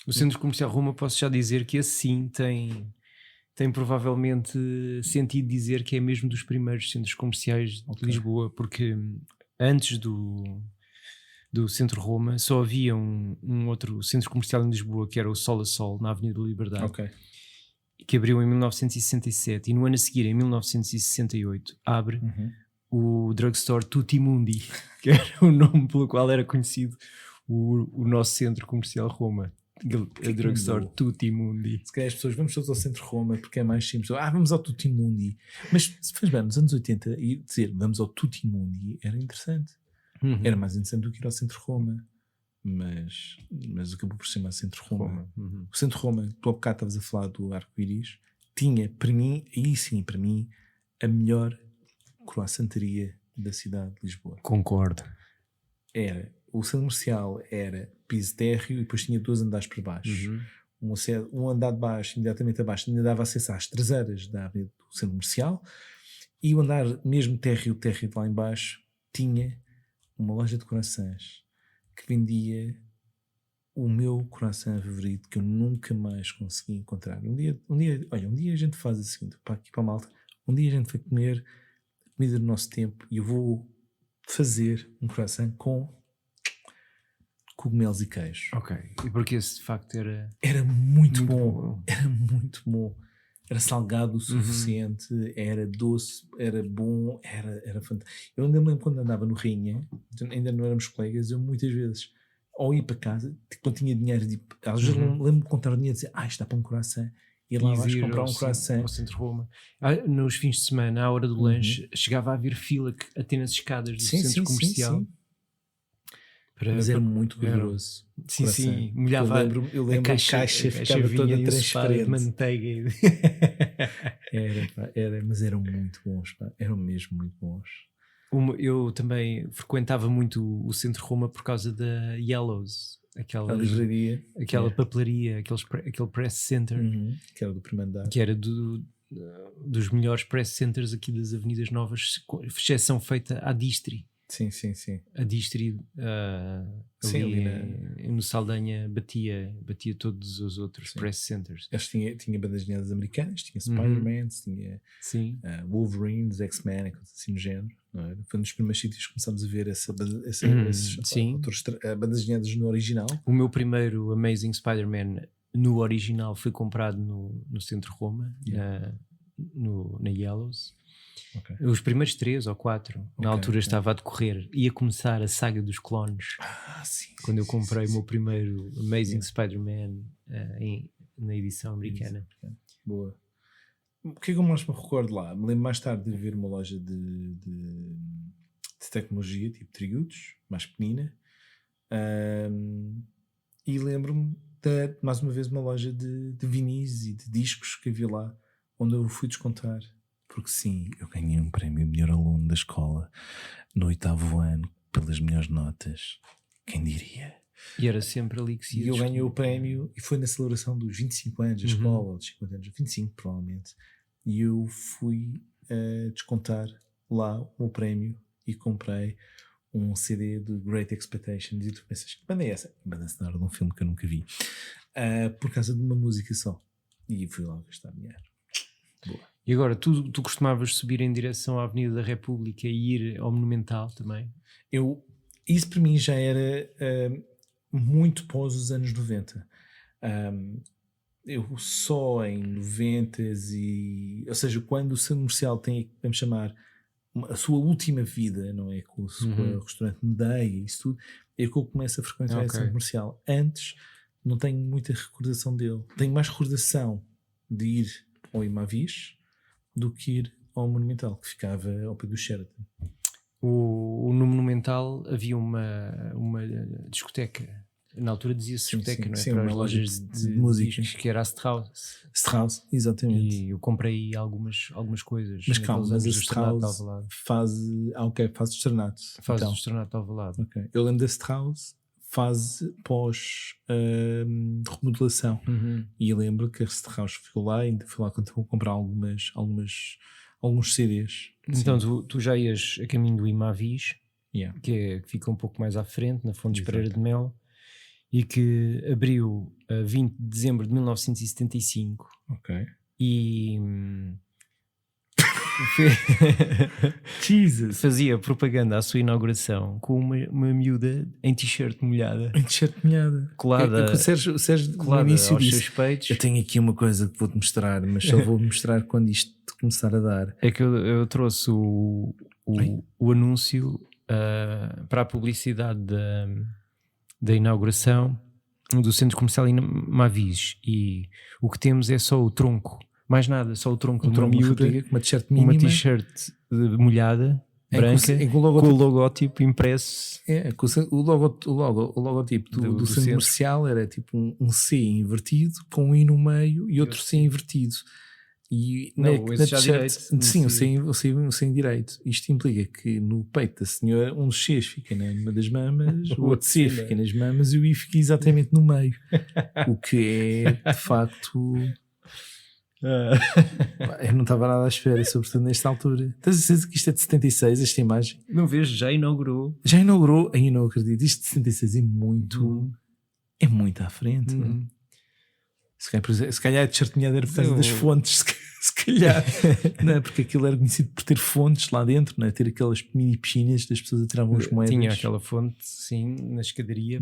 O centro comercial Roma, posso já dizer que assim tem provavelmente sentido dizer que é mesmo dos primeiros centros comerciais de Lisboa, porque antes do centro Roma só havia um outro centro comercial em Lisboa, que era o Sol a Sol, na Avenida da Liberdade, que abriu em 1967, e no ano a seguir, em 1968, abre o drugstore Tutti Mundi, que era o nome pelo qual era conhecido o nosso centro comercial Roma. A drugstore Tutti Mundi. Se calhar as pessoas, vamos todos ao centro Roma porque é mais simples. Vamos ao Tutti Mundi. Mas se faz bem, nos anos 80, e dizer vamos ao Tutti Mundi era interessante. Era mais interessante do que ir ao centro Roma. Mas acabou por ser mais centro Roma. O centro Roma, tu há bocado estavas a falar do arco-íris, tinha para mim, a melhor croissanteria da cidade de Lisboa. Concordo. O centro comercial era piso térreo e depois tinha 2 andares para baixo. Um andar de baixo, imediatamente abaixo, ainda dava acesso às traseiras da avenida do centro comercial, e o andar mesmo térreo de lá em baixo tinha uma loja de croissants que vendia o meu croissant favorito, que eu nunca mais consegui encontrar. Um dia a gente faz o seguinte, para aqui para a malta, um dia a gente vai comer a comida do nosso tempo e eu vou fazer um croissant com cogumelos e queijo. E porque esse de facto era muito bom. Era muito bom. Era salgado o suficiente, era doce, era bom, era fantástico. Eu ainda me lembro quando andava no Rainha, ainda não éramos colegas, eu muitas vezes, ao ir para casa, quando tinha dinheiro, às vezes lembro-me de contar o dinheiro e dizer, está para um croissant. Ir lá vais comprar um croissant. Ao centro Roma. Nos fins de semana, à hora do lanche, chegava a haver fila até nas escadas do centro comercial. Sim. Mas era muito gorduroso. Sim, molhava eu lembro a caixa ficava toda transparente de manteiga. Mas eram muito bons, eram mesmo muito bons. Eu também frequentava muito o centro Roma por causa da Yellows, aquela livraria, aquela papelaria, aquele press center, que era do primeiro andar, que era dos melhores press centers aqui das Avenidas Novas, exceção feita à Distri. Sim. A Distri ali no Saldanha batia todos os outros press centers. Tinha bandas desenhadas americanas, tinha Spider-Man, tinha Wolverine, X-Men, assim no género. Não era? Foi um dos primeiros sítios que começámos a ver esses outros bandas desenhadas no original. O meu primeiro Amazing Spider-Man no original foi comprado no Centro Roma, na Yellows. Okay. Os primeiros 3 ou 4, na altura estava a decorrer, ia começar a saga dos clones. Quando eu comprei o meu primeiro Amazing Spider-Man na edição americana. Boa. O que é que eu mais me recordo lá? Me lembro mais tarde de ver uma loja de tecnologia, tipo tributos, mais pequenina. E lembro-me de, mais uma vez, uma loja de vinis e de discos que havia lá, onde eu fui descontar. Porque sim, eu ganhei um prémio melhor aluno da escola no 8º ano, pelas melhores notas. Quem diria? E era sempre ali que se ia. E eu ganhei o prémio, e foi na celebração dos 25 anos da escola, ou dos 50 anos, 25 provavelmente. E eu fui descontar lá o prémio e comprei um CD de Great Expectations. E tu pensas, que banda é essa? Banda sonora de um filme que eu nunca vi. Por causa de uma música só. E fui lá gastar dinheiro. Boa. E agora, tu costumavas subir em direção à Avenida da República e ir ao Monumental também? Isso para mim já era muito pós os anos 90. Eu só em 90s ou seja, quando o Centro Comercial tem, vamos chamar, a sua última vida, não é? Com o restaurante Medeia e isso tudo, é que eu começo a frequentar o Centro Comercial. Antes não tenho muita recordação dele. Tenho mais recordação de ir ao Imavis do que ir ao Monumental, que ficava ao pé do Sheraton. No Monumental havia uma discoteca. Na altura dizia-se discoteca, não é? Sim, para uma as loja lojas de música, que era a Strauss. Strauss, exatamente. E eu comprei algumas coisas. Mas calma, mas a Strauss faz o Externato. Faz o Externato Alvalade. Okay. Eu lembro da Strauss fase pós remodelação. E eu lembro que a Strauss ficou lá e fui lá comprar alguns CDs. Então tu já ias a caminho do Imavis, que fica um pouco mais à frente, na Fontes Pereira de Mel, e que abriu a 20 de dezembro de 1975. Ok. E Jesus. fazia propaganda à sua inauguração com uma miúda em t-shirt molhada. Em t-shirt molhada. Colada, o Sérgio colada no início aos disse, seus peitos. eu tenho aqui uma coisa que vou-te mostrar, mas só vou mostrar quando isto começar a dar. É que eu trouxe o anúncio para a publicidade da inauguração do Centro Comercial Imavis, e o que temos é só o tronco, mais nada, só o tronco de uma miúda, uma t-shirt mínima, uma t-shirt molhada, branca, com o logótipo impresso. O logotipo do Centro Comercial era tipo um C invertido com um I no meio e outro C invertido. E não, na t-shirt, sim, o C direito. Isto implica que no peito da senhora um dos Cs fica numa das mamas, o outro C fica nas mamas e o I fica exatamente no meio. O que é de facto. Eu não estava nada à espera, sobretudo nesta altura. Estás a dizer que isto é de 76, esta imagem? Não vejo, já inaugurou. Aí não acredito. Isto de 76 é muito. É muito à frente. Se calhar é de chartinhada era por causa das fontes, se calhar. Não, porque aquilo era conhecido por ter fontes lá dentro, não é? Ter aquelas mini piscinas das pessoas atiravam as moedas. Tinha aquela fonte, sim, na escadaria.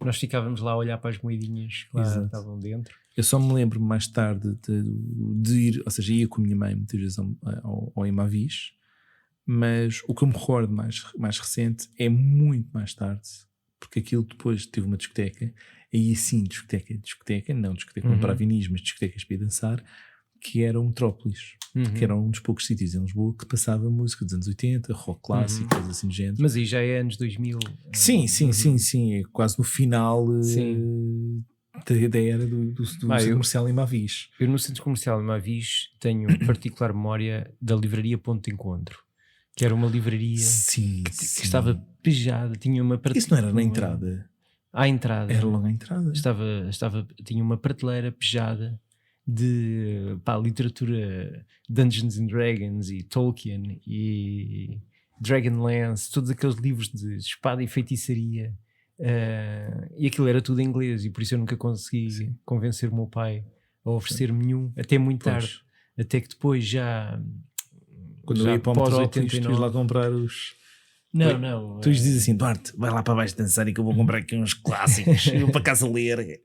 Nós ficávamos lá a olhar para as moedinhas que lá estavam dentro. Eu só me lembro mais tarde de ir, ou seja, ia com a minha mãe muitas vezes ao Imavis, mas o que eu me recordo mais recente é muito mais tarde, porque aquilo depois teve uma discoteca. Aí sim, discoteca, não discoteca para vinis, mas discotecas para ir dançar, que era o Metrópolis, que era um dos poucos sítios em Lisboa que passava música dos anos 80, rock clássico, coisas assim de género. Mas aí já é anos 2000. Sim, é quase no final da era do Centro Comercial Imavis. Eu no Centro Comercial Imavis tenho particular memória da livraria Ponto de Encontro, que era uma livraria que estava pejada, tinha uma prateleira. Isso não era na entrada? À entrada. Era logo à entrada. Tinha uma prateleira pejada de literatura Dungeons and Dragons e Tolkien e Dragonlance, todos aqueles livros de espada e feitiçaria, e aquilo era tudo em inglês, e por isso eu nunca consegui convencer o meu pai a oferecer-me nenhum, até muito tarde, até que depois quando eu ia para o Metrópolis, tu ias lá comprar os... Não. Tu dizes assim, Duarte, vai lá para baixo dançar e que eu vou comprar aqui uns clássicos. Eu para casa ler.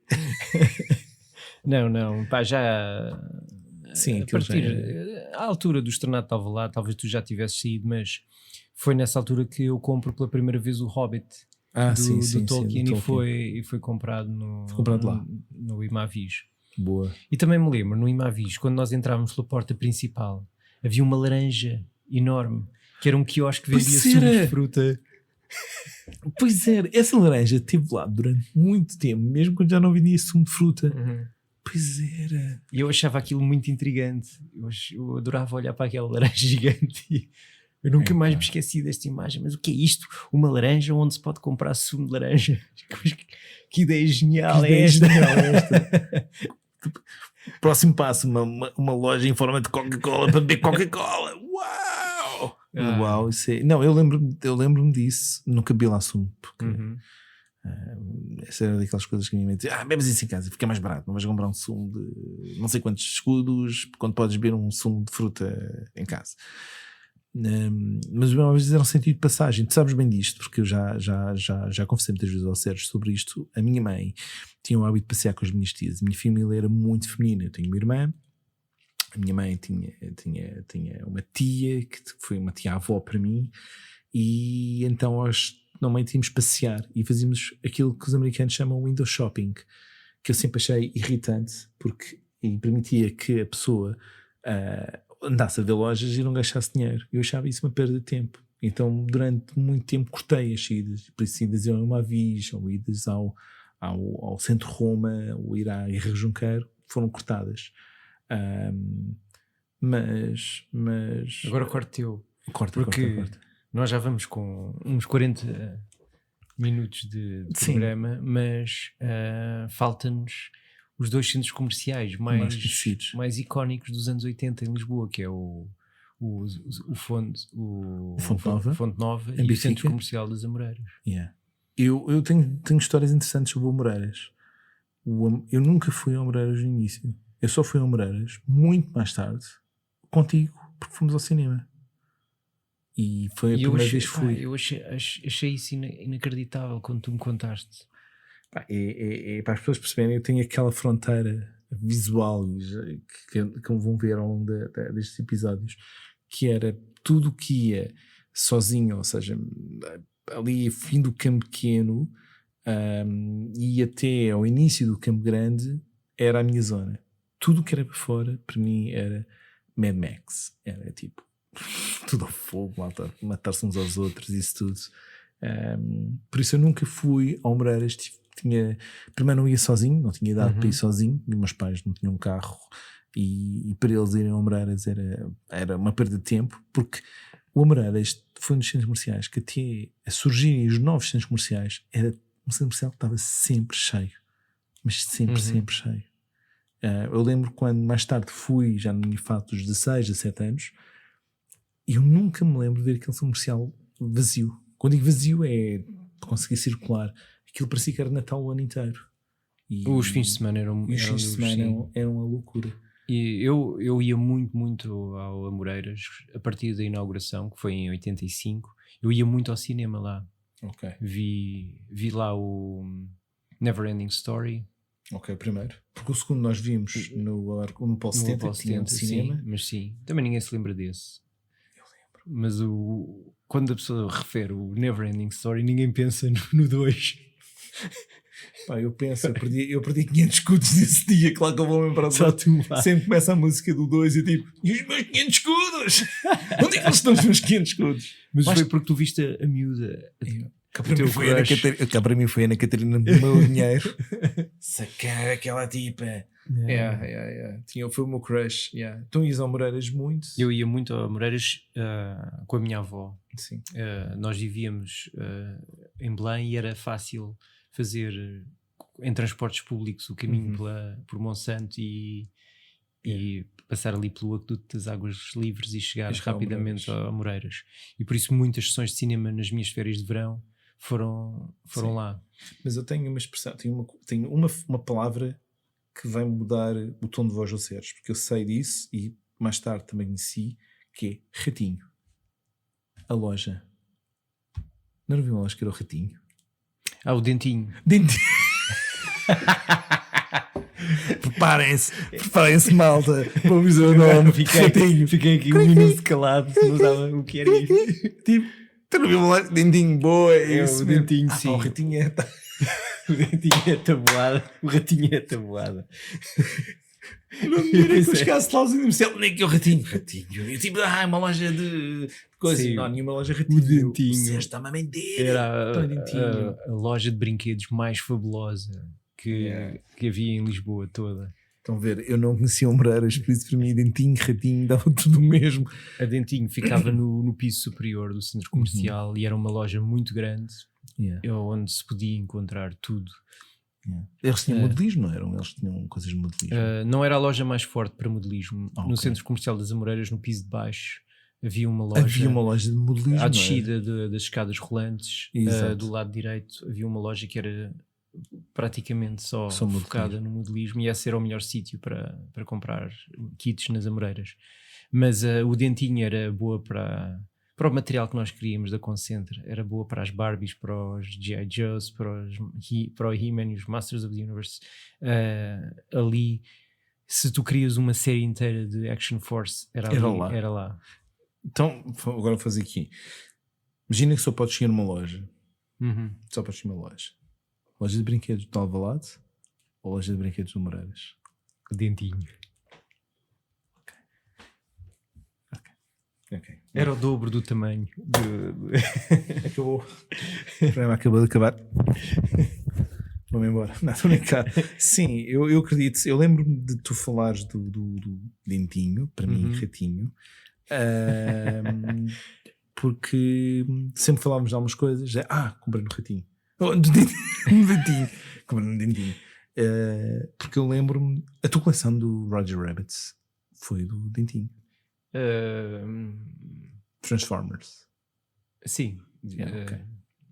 Não, pá, já... Sim, a partir à altura do Externato de Alvalade, talvez tu já tivesses saído, mas foi nessa altura que eu compro pela primeira vez o Hobbit do Tolkien, do e foi comprado lá. no Imavis. Boa. E também me lembro, no Imavis, quando nós entrávamos pela porta principal, havia uma laranja enorme, que era um quiosque que vendia sumo de fruta. Pois era, essa laranja esteve lá durante muito tempo, mesmo quando já não vendia sumo de fruta. Uhum. Pois era. E eu achava aquilo muito intrigante. Eu adorava olhar para aquela laranja gigante e eu nunca mais me esqueci desta imagem. Mas o que é isto? Uma laranja onde se pode comprar sumo de laranja? Que ideia genial é esta? Próximo passo, uma loja em forma de Coca-Cola para beber Coca-Cola. Uau! Uau, isso é... Não, eu lembro-me disso. Nunca bebi lá sumo, porque... essa era daquelas coisas que a minha mãe dizia: bebes isso em casa, fica mais barato, não vais comprar um sumo de não sei quantos escudos quando podes beber um sumo de fruta em casa. Mas os meus avós eram sentido de passagem. Tu sabes bem disto, porque eu já conversei muitas vezes ao Sérgio sobre isto. A minha mãe tinha o hábito de passear com as minhas tias. A minha família era muito feminina. Eu tenho uma irmã, a minha mãe tinha uma tia que foi uma tia-avó para mim, e então normalmente tínhamos passear e fazíamos aquilo que os americanos chamam window shopping, que eu sempre achei irritante, porque permitia que a pessoa andasse a ver lojas e não gastasse dinheiro. Eu achava isso uma perda de tempo. Então durante muito tempo cortei as saídas, por isso idas ao Imavis, ou idas ao Centro Roma, ou ir à Irra Junqueiro, foram cortadas. Mas agora corte-eu. Corta. Nós já vamos com uns 40 minutos de programa, mas falta-nos os dois centros comerciais mais icónicos dos anos 80 em Lisboa, que é o Fonte Nova e o Centro Comercial das Amoreiras. Yeah. Eu tenho histórias interessantes sobre o Amoreiras. Eu nunca fui ao Amoreiras no início. Eu só fui ao Amoreiras muito mais tarde, contigo, porque fomos ao cinema. E foi a primeira vez que fui. Eu achei isso inacreditável quando tu me contaste. Para as pessoas perceberem, eu tenho aquela fronteira visual que vão ver ao longo destes episódios, que era tudo o que ia sozinho, ou seja, ali fim do Campo Pequeno e até ao início do Campo Grande, era a minha zona. Tudo o que era para fora, para mim, era Mad Max. Era tipo tudo ao fogo, matar-se uns aos outros, isso tudo. Por isso eu nunca fui ao Amoreiras. Primeiro não ia sozinho, não tinha idade para ir sozinho, e meus pais não tinham carro, e para eles irem ao Amoreiras era uma perda de tempo, porque o Amoreiras foi um dos centros comerciais que até a surgirem os novos centros comerciais, era um centro comercial que estava sempre cheio, mas sempre cheio. Eu lembro quando mais tarde fui, já no fato dos 16, 17 anos, e eu nunca me lembro de ver aquele centro comercial vazio. Quando digo vazio é conseguir circular. Aquilo parecia que era Natal o ano inteiro. Os fins de semana eram uma loucura. E eu ia muito ao Amoreiras a partir da inauguração, que foi em 85. Eu ia muito ao cinema lá. Okay. Vi lá o Neverending Story. Ok, primeiro. Porque o segundo nós vimos no Paulo 70, que tinha um cinema. Sim, mas sim, também ninguém se lembra desse. Eu lembro. Mas quando a pessoa refere o Neverending Story, ninguém pensa no 2. Eu penso, eu perdi 500 escudos nesse dia, claro que eu vou lembrar. Sempre começa a música do 2 e tipo, e os meus 500 escudos? Onde é que estão os meus 500 escudos? Mas foi porque tu viste a miúda. Cá para mim foi a Ana Catarina do meu dinheiro sacar aquela tipa. Foi o meu crush. Tu ias ao Amoreiras muito? Eu ia muito ao Amoreiras com a minha avó. Sim. Nós vivíamos em Belém e era fácil fazer em transportes públicos o caminho por Monsanto e passar ali pelo Aqueduto das Águas Livres e chegar rapidamente a Amoreiras. E por isso muitas sessões de cinema nas minhas férias de verão foram lá. Mas eu tenho uma expressão, tenho uma palavra que vai mudar o tom de voz ao Sérgio, porque eu sei disso e mais tarde também conheci, que é ratinho. A loja. Não era uma loja que era o ratinho? O dentinho. Preparem-se, malta. Vamos dizer o nome. Fiquei aqui um minuto calado, não sabia o que era isso. Tipo, tu não viu uma loja? Dentinho, boa. É isso o mesmo. dentinho, sim. O ratinho é... O dentinho é tabuada. O ratinho é tabuada. Não me direi que eu chegasse lá e disse, nem que o ratinho. Eu tipo, uma loja de coisas. Sim. Não, nenhuma loja ratinho. O dentinho. Disseste, uma mentira. Era a loja de brinquedos mais fabulosa que havia em Lisboa toda. Estão a ver, eu não conhecia o Moreiras, por isso para mim dentinho, ratinho, dava tudo o mesmo. A Dentinho ficava no piso superior do centro comercial e era uma loja muito grande, onde se podia encontrar tudo. Eles tinham modelismo, não eram? Eles tinham coisas de modelismo. Não era a loja mais forte para modelismo. No centro comercial das Amoreiras, no piso de baixo, havia uma loja de modelismo. À descida das escadas rolantes, do lado direito, havia uma loja que era praticamente só focada no modelismo, e esse era o melhor sítio para comprar kits nas Amoreiras. Mas o Dentinho era boa para o material que nós queríamos da Concentra, era boa para as Barbies, para os G.I. Joes, para o He-Man e os Masters of the Universe. Ali, se tu querias uma série inteira de Action Force, era lá. Então, agora vou fazer aqui. Imagina que só podes chegar numa loja. Só podes chegar numa loja. Loja de brinquedos de Alvalade ou loja de brinquedos de Moreiras? Dentinho. Okay. Era o dobro do tamanho. Acabou. O programa acabou de acabar. Vamos embora. Não, estou brincando. Sim, eu acredito. Eu lembro-me de tu falares do Dentinho, para mim, ratinho. Porque sempre falávamos de algumas coisas. Comprei no ratinho. No dentinho. Comprei no dentinho. Porque eu lembro-me. A tua coleção do Roger Rabbit foi do dentinho. Transformers. Sim. Okay.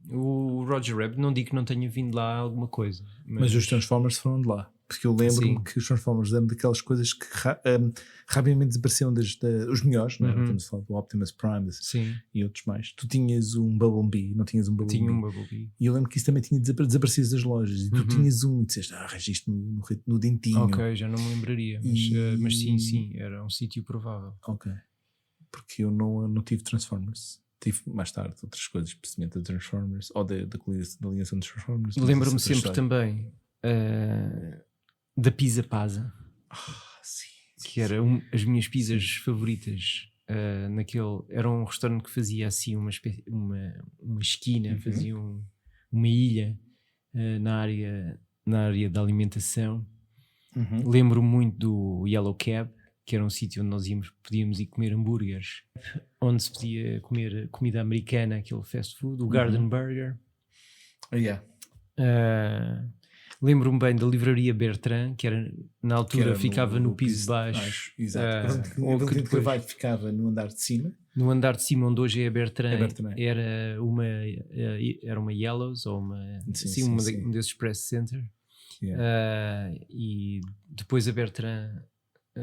O Roger Rabbit, não digo que não tenha vindo lá alguma coisa. Mas os Transformers foram de lá. Porque eu lembro-me que os Transformers eram daquelas coisas que rapidamente desapareceram os melhores, não é? Estamos a falar do Optimus Prime e outros mais. Tu tinhas um Bumblebee, não tinhas um Bumblebee? Tinha um Bumblebee. E eu lembro que isso também tinha desaparecido das lojas. E tu tinhas um e disseste, arranjaste no dentinho. Ok, já não me lembraria. Mas sim, era um sítio provável. Ok. Porque eu não tive Transformers. Tive mais tarde outras coisas, especialmente da Transformers ou da ligação dos Transformers. Lembro-me sempre também da Pizza Pazza, que era as minhas pizzas favoritas. Era um restaurante que fazia assim uma esquina, fazia uma ilha na área da alimentação. Lembro-me muito do Yellow Cab, que era um sítio onde podíamos ir comer hambúrgueres, onde se podia comer comida americana, aquele fast food, o Garden Burger. Lembro-me bem da livraria Bertrand, que era, na altura ficava no piso de baixo. Exato. Depois ficava no andar de cima. No andar de cima, onde hoje é a Bertrand, era uma Yellows, ou um desses Press Center. E depois a Bertrand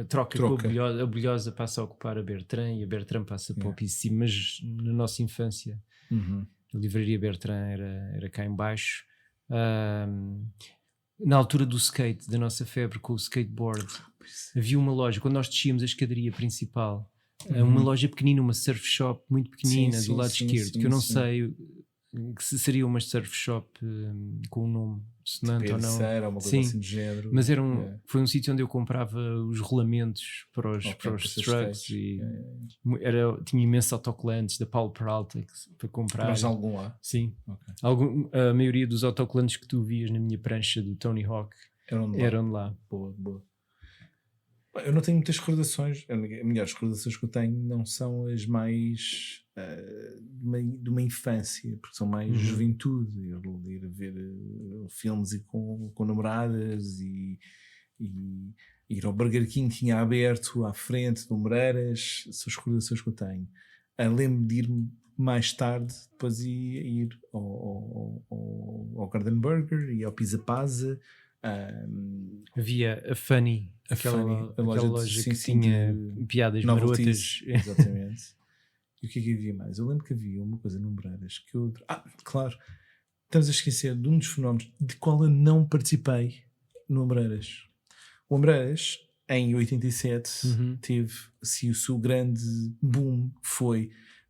troca. Com a Bolhosa, passa a ocupar a Bertrand, e a Bertrand passa para o piso de cima. Mas na nossa infância a livraria Bertrand era cá em baixo. Na altura do skate, da nossa febre com o skateboard, havia uma loja, quando nós descíamos a escadaria principal, uma loja pequenina, uma surf shop muito pequenina do lado esquerdo, que eu não sei se seria uma surf shop com um nome sonante ou não. Era uma coisa assim de género. Mas foi um sítio onde eu comprava os rolamentos para os trucks e tinha imensos autocolantes da Paulo Peralta para comprar. Mas algum lá? Sim. A maioria dos autocolantes que tu vias na minha prancha do Tony Hawk eram lá. Boa. Eu não tenho muitas recordações. As melhores recordações que eu tenho não são as mais de uma infância, porque são mais juventude, ir ver filmes com namoradas e ir ao Burger King que tinha aberto à frente do Moreiras. São as recordações que eu tenho. Lembro-me de ir mais tarde, depois ir ao Garden Burger e ao Pizza Pazza. Havia a Funny, aquela loja que tinha piadas marotas. Exatamente. E o que é que havia mais? Eu lembro que havia uma coisa no Moreiras que eu... claro, estamos a esquecer de um dos fenómenos de qual eu não participei no Moreiras. O Amoreiras, em 87, teve assim, o seu grande boom. Foi,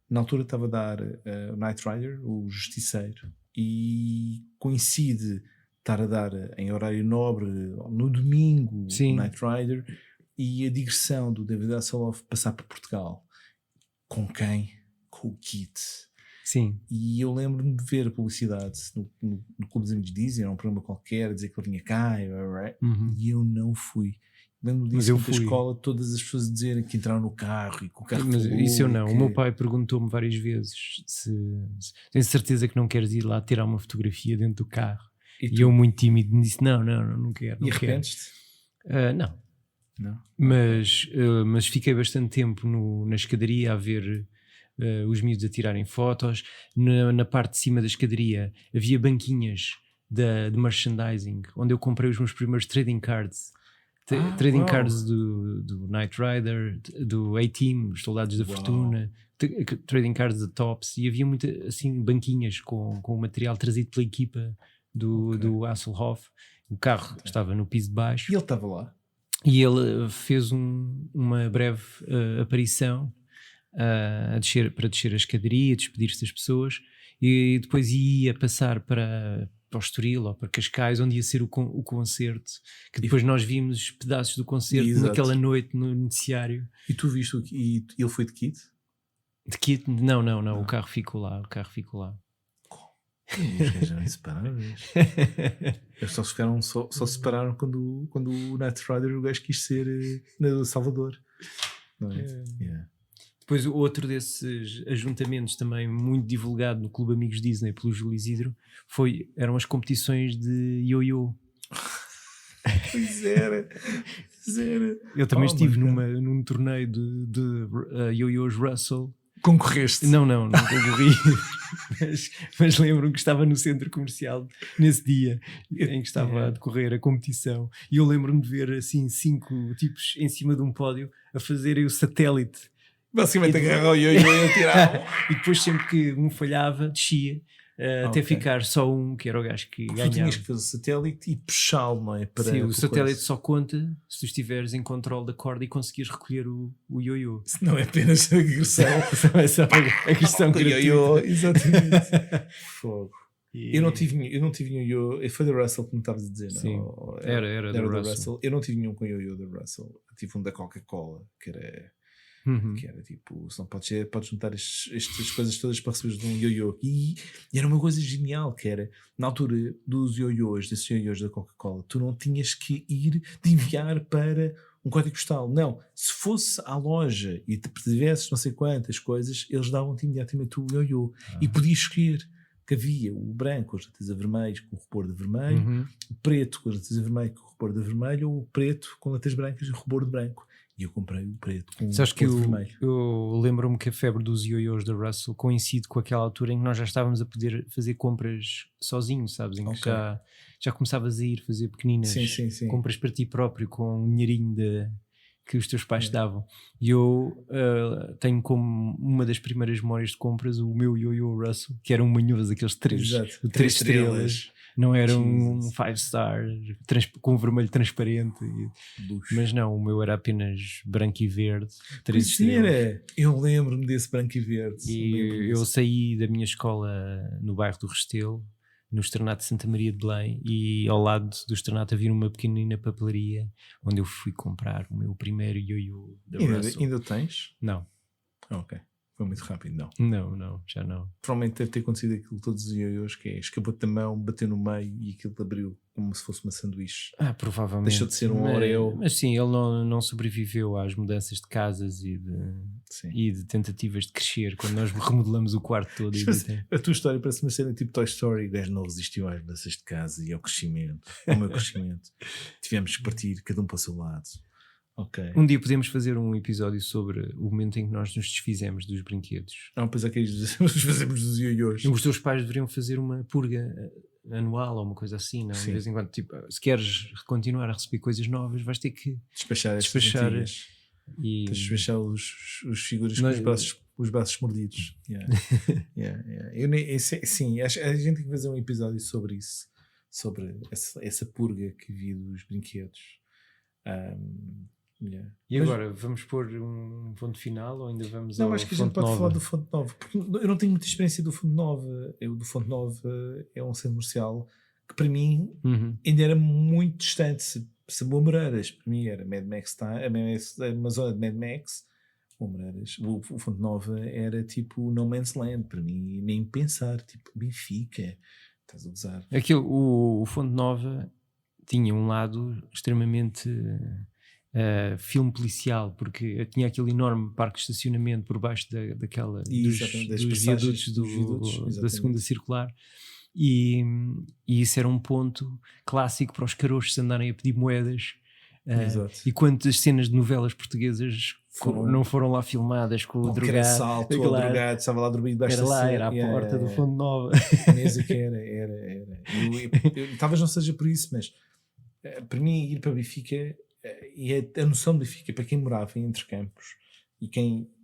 na altura estava a dar o Knight Rider, o Justiceiro, e coincide estar a dar em horário nobre no domingo o Knight Rider, e a digressão do David Hasselhoff passar para Portugal. Com quem? Com o Kit. Sim. E eu lembro-me de ver a publicidade no Clube dos Amigos Disney, era um programa qualquer, a dizer que ele vinha cá, e eu não fui. Lembro-me disso na escola, todas as pessoas dizerem que entraram no carro e que o carro mas falou, isso eu não. O meu pai perguntou-me várias vezes se tens certeza que não queres ir lá tirar uma fotografia dentro do carro. E eu, muito tímido, me disse: não quero. E arrependes-te? Não. Mas fiquei bastante tempo na escadaria a ver os miúdos a tirarem fotos. Na parte de cima da escadaria havia banquinhas de merchandising, onde eu comprei os meus primeiros trading cards. Trading cards do Knight Rider, do A-Team, os Soldados da Fortuna, trading cards da Tops, e havia muita, assim, banquinhas com o material trazido pela equipa do Hasselhoff. O carro estava no piso de baixo. E ele estava lá? E ele fez uma breve aparição para descer a escadaria, despedir-se das pessoas, e depois ia passar para o Estoril ou para Cascais, onde ia ser o concerto, que depois nós vimos pedaços do concerto naquela noite no noticiário. E tu viste e ele foi de kit? De kit? Não. O carro ficou lá. Os gajos eram inseparáveis. Eles só se separaram quando o Knight Rider, o gajo quis ser Salvador. Não é? Depois outro desses ajuntamentos também muito divulgado no Clube Amigos Disney pelo Júlio Isidro eram as competições de ioiô. Pois era. Eu também estive num torneio de ioiôs Russell. Concorreste? Não concorri. mas lembro-me que estava no centro comercial nesse dia em que estava a decorrer a competição, e eu lembro-me de ver assim 5 tipos em cima de um pódio a fazerem o satélite. Basicamente agarrar o ioiô e atirar. E depois sempre que um falhava, descia até ficar só um, que era o gajo que ganhava. Tu tinhas que fazer o satélite e puxá-lo, não é? Sim, o satélite só conta se tu estiveres em controle da corda e conseguires recolher o ioiô. Se não é apenas a agressão. É só a agressão gratuita. Ioiô, exatamente. Fogo. Eu não tive ioiô. Foi da Russell que me estavas a dizer, não? Sim, era da Russell. Eu não tive nenhum com ioiô da Russell. Eu tive um da Coca-Cola, que era tipo, se não podes juntar estas coisas todas para receberes de um ioiô. E era uma coisa genial, que era, na altura dos ioiôs, desses ioiôs da Coca-Cola, tu não tinhas que ir de enviar para um código postal. Não, se fosse à loja e te tivesses não sei quantas coisas, eles davam-te imediatamente o ioiô. E podias escolher, que havia o branco com as letras a vermelho com o rubor de vermelho, o preto com as letras a vermelho com o rubor de vermelho, ou o preto com letras brancas e o rubor de branco. E eu comprei o preto com o vermelho. Eu lembro-me que a febre dos ioiôs da Russell coincide com aquela altura em que nós já estávamos a poder fazer compras sozinhos, sabes? Em que já começavas a ir fazer pequeninas compras para ti próprio com um dinheirinho que os teus pais te davam. E eu tenho como uma das primeiras memórias de compras o meu ioiô Russell, que era um manhoso, aqueles 3 estrelas. Não era um 5-star com vermelho transparente. Mas não, o meu era apenas branco e verde. 3 estrelas. Eu lembro-me desse branco e verde. E eu saí da minha escola no bairro do Restelo, no Externato de Santa Maria de Belém, e ao lado do Externato havia uma pequenina papelaria onde eu fui comprar o meu primeiro ioiô da Russell. Ainda tens? Não. Ok. Foi muito rápido, não. Não, já não. Provavelmente deve ter acontecido aquilo todos os ioiôs, que é escapou-te da mão, bateu no meio e aquilo abriu como se fosse uma sanduíche. Provavelmente. Deixou de ser um Oreo. Mas sim, ele não sobreviveu às mudanças de casas e de tentativas de crescer quando nós remodelamos o quarto todo. A tua história parece uma cena tipo Toy Story. O gajo não resistiu às mudanças de casa e ao crescimento, ao meu crescimento. Tivemos que partir cada um para o seu lado. Okay. Um dia podemos fazer um episódio sobre o momento em que nós nos desfizemos dos brinquedos. Pois é que nos fazemos dos ioiôs. Os teus pais deveriam fazer uma purga anual ou uma coisa assim, não? De vez em quando, tipo, se queres continuar a receber coisas novas, vais ter que despachar e despachar os figuras com os braços mordidos. Sim, a gente tem que fazer um episódio sobre isso, sobre essa purga que havia dos brinquedos. E agora, vamos pôr um ponto final ou ainda vamos não, ao acho que a gente pode falar do Fonte Nova, porque eu não tenho muita experiência do Fonte Nova. Do Fonte Nova é um centro comercial que para mim ainda era muito distante. Se Moreiras, para mim era Mad Max, uma zona de Mad Max. Moreiras, o Fonte Nova era tipo No Man's Land para mim, nem pensar, tipo Benfica, estás a usar. O Fonte Nova tinha um lado extremamente filme policial, porque tinha aquele enorme parque de estacionamento por baixo dos viadutos da segunda circular, e isso era um ponto clássico para os carochos andarem a pedir moedas. E quantas cenas de novelas portuguesas não foram lá filmadas com o drogado, o drogado estava lá dormindo debaixo da cena, era a porta do Fonte Nova. Mesmo que era. Talvez não seja por isso, mas para mim ir para Benfica, e a noção de Benfica, para quem morava entre campos e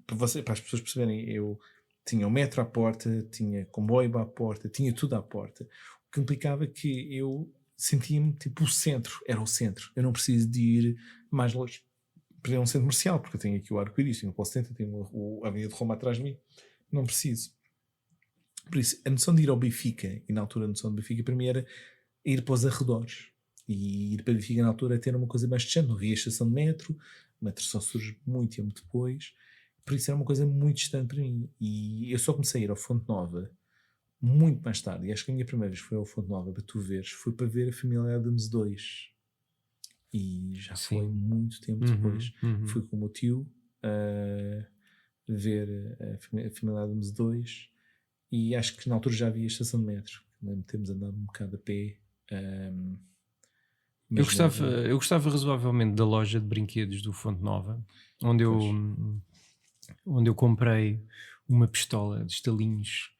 para as pessoas perceberem, eu tinha o metro à porta, tinha comboio à porta, tinha tudo à porta, o que implicava que eu sentia-me tipo o centro, era o centro. Eu não preciso de ir mais longe para um centro comercial, porque eu tenho aqui o Arco-Íris, tenho o Polo 70, tenho a Avenida de Roma atrás de mim. Não preciso. Por isso, a noção de ir ao Benfica, e na altura a noção de Benfica para mim era ir para os arredores. E ir para Benfica na altura era uma coisa mais distante. Não havia a estação de metro, o metro só surge muito tempo depois. Por isso era uma coisa muito distante para mim. E eu só comecei a ir ao Fonte Nova muito mais tarde, e acho que a minha primeira vez foi ao Fonte Nova, para tu veres, foi para ver a Família Adams 2, e já foi muito tempo depois. Fui com o meu tio ver a Família Adams 2, e acho que na altura já havia a estação de metro. Lembro de termos andado um bocado a pé. Eu gostava razoavelmente da loja de brinquedos do Fonte Nova, onde eu comprei uma pistola de estalinhos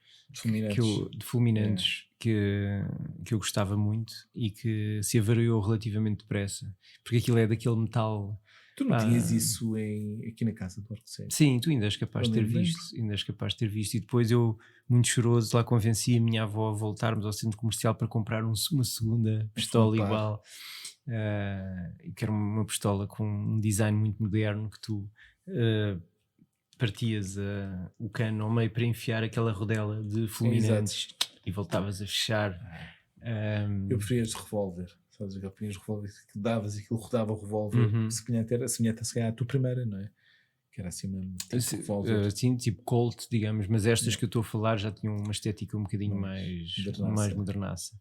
fulminantes que eu gostava muito e que se avariou relativamente depressa, porque aquilo é daquele metal. Tu não tinhas isso aqui na casa do Arco-Sério? Sim, tu ainda és capaz de ter visto, e depois eu, muito choroso, lá convenci a minha avó a voltarmos ao centro comercial para comprar uma segunda pistola igual, que era uma pistola com um design muito moderno, que tu partias o cano ao meio para enfiar aquela rodela de fulminantes e voltavas a fechar. Eu preferia de revólver, sabes? Eu preferia de revólver, que davas e aquilo rodava o revólver, semelhante a se calhar a tua primeira, não é? Que era assim mesmo, tipo revólver. Sim, tipo Colt, digamos, mas estas que eu estou a falar já tinham uma estética um bocadinho mais modernaça.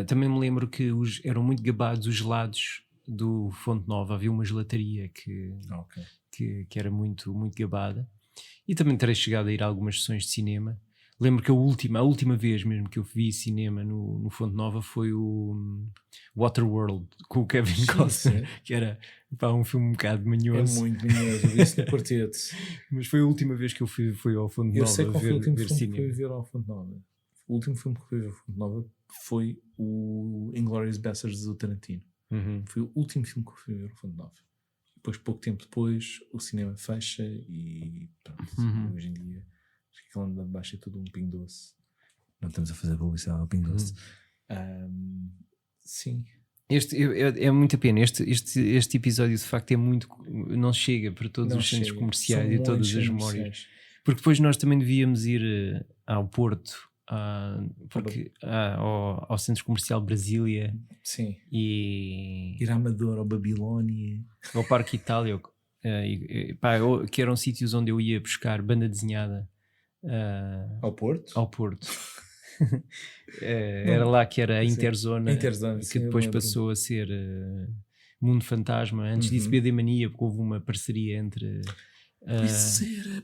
Também me lembro que eram muito gabados os gelados do Fonte Nova. Havia uma gelataria que era muito, muito gabada, e também terei chegado a ir a algumas sessões de cinema. Lembro que a última vez mesmo que eu vi cinema no Fonte Nova foi o Waterworld, com o Kevin Costner, que era um filme um bocado manhoso. É muito manhoso, eu vi isso no quarteto. Mas foi a última vez que eu fui ao Fonte Nova. Eu sei qual foi o último filme cinema. que fui ver ao Fonte Nova. O último filme que fui ver ao Fonte Nova foi o Inglourious Basterds do Tarantino. Foi o último filme que eu fui ver ao Fonte Nova. Depois, pouco tempo depois, o cinema fecha e pronto, hoje em dia acho que aquele ano de baixo é tudo um pingo doce. Não estamos a fazer publicidade ao pingo doce. Sim. É muita pena. Este episódio de facto é muito. Não chega para todos os centros comerciais e todas as memórias. Porque depois nós também devíamos ir ao Porto, ao Centro Comercial Brasília. Sim. E ir a Amador, ao Babilónia, ao Parque Itália, que eram sítios onde eu ia buscar banda desenhada. Ao Porto. Era lá que era a Interzona, que sim, depois passou a ser Mundo Fantasma. Antes disso, BD Mania, porque houve uma parceria entre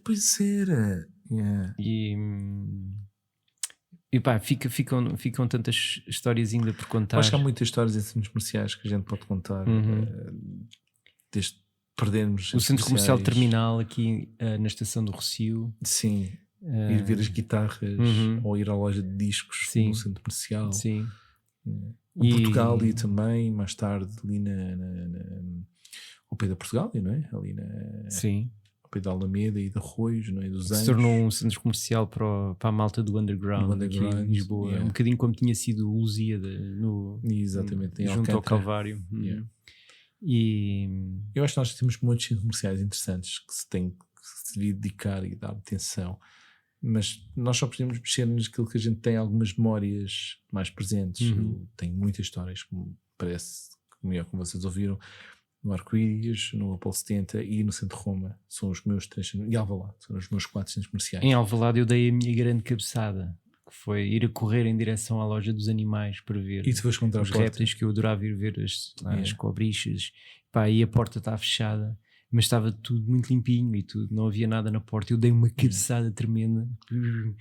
pois era. Yeah. E pá, ficam tantas histórias ainda por contar. Acho que há muitas histórias em centros comerciais que a gente pode contar, desde perdermos o centro comercial terminal aqui na estação do Rossio. Sim. Ir ver as guitarras, ou ir à loja de discos no centro comercial. Sim. O Portugália também, mais tarde ali ao pé da Portugália, não é? Ali ao pé da Alameda e de Arroios, não é? Dos Anjos. Se tornou um centro comercial para a malta do underground aqui em Lisboa. Um bocadinho como tinha sido o Lusíada exatamente, junto ao Calvário. E eu acho que nós temos muitos centros comerciais interessantes que se tem que se devia dedicar e dar atenção, mas nós só podemos mexer naquilo que a gente tem algumas memórias mais presentes. Eu tenho muitas histórias, como parece, como vocês ouviram, no Arco-Íris, no Apolo 70 e no Centro de Roma. São os meus 3 centros, e Alvalade, são os meus 4 centros comerciais. em Alvalade eu dei a minha grande cabeçada, que foi ir a correr em direção à loja dos animais para ver E tu foste contra os a porta. répteis, que eu adorava ir ver as cobrichas. Pá, e a porta estava fechada, mas estava tudo muito limpinho e tudo, não havia nada na porta. Eu dei uma cabeçada tremenda,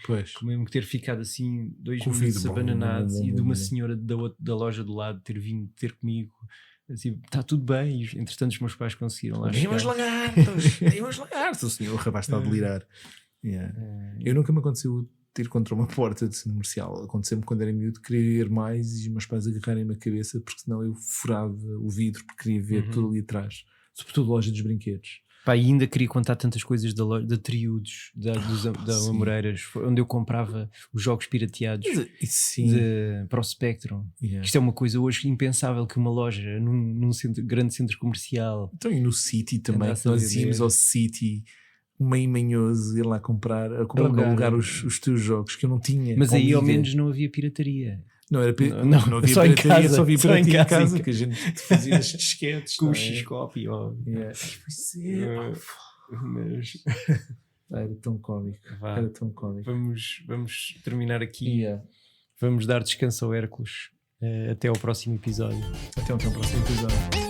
Pois. mesmo que ter ficado assim 2 Com o minutos vidro, abananados bom, e de bom, uma bom. senhora da loja do lado ter vindo ter comigo assim, está tudo bem. E entretanto os meus pais conseguiram lá Tem umas chegar. lagartas, tem umas lagartas. O senhor, o rapaz está a delirar. Yeah. Eu nunca me aconteceu ter contra uma porta de centro comercial. Aconteceu-me quando era miúdo, queria ir mais e os meus pais agarrarem-me a cabeça, porque senão eu furava o vidro, porque queria ver tudo ali atrás, sobretudo a loja dos brinquedos. Pá, e ainda queria contar tantas coisas da loja, da Triudos, da Sim. Amoreiras, onde eu comprava os jogos pirateados Sim. para o Spectrum. Yeah. Isto é uma coisa hoje impensável, que uma loja num grande centro comercial. Então, e no City também, Andasse que a nós vender. íamos ao City meio manhoso, ir lá comprar alugar os teus jogos que eu não tinha. Mas com aí ao amiga. menos não havia pirataria. Não, era Não, havia só em pirataria, casa, só havia só em pirataria em casa, casa, que a gente fazia as disquetes. Com não o é? X-Copy. Yeah. Pois é. Mas Era tão cómico. Vá. Era tão cómico. vamos terminar aqui. Yeah. Vamos dar descanso ao Hércules. Até ao próximo episódio. Até o próximo episódio.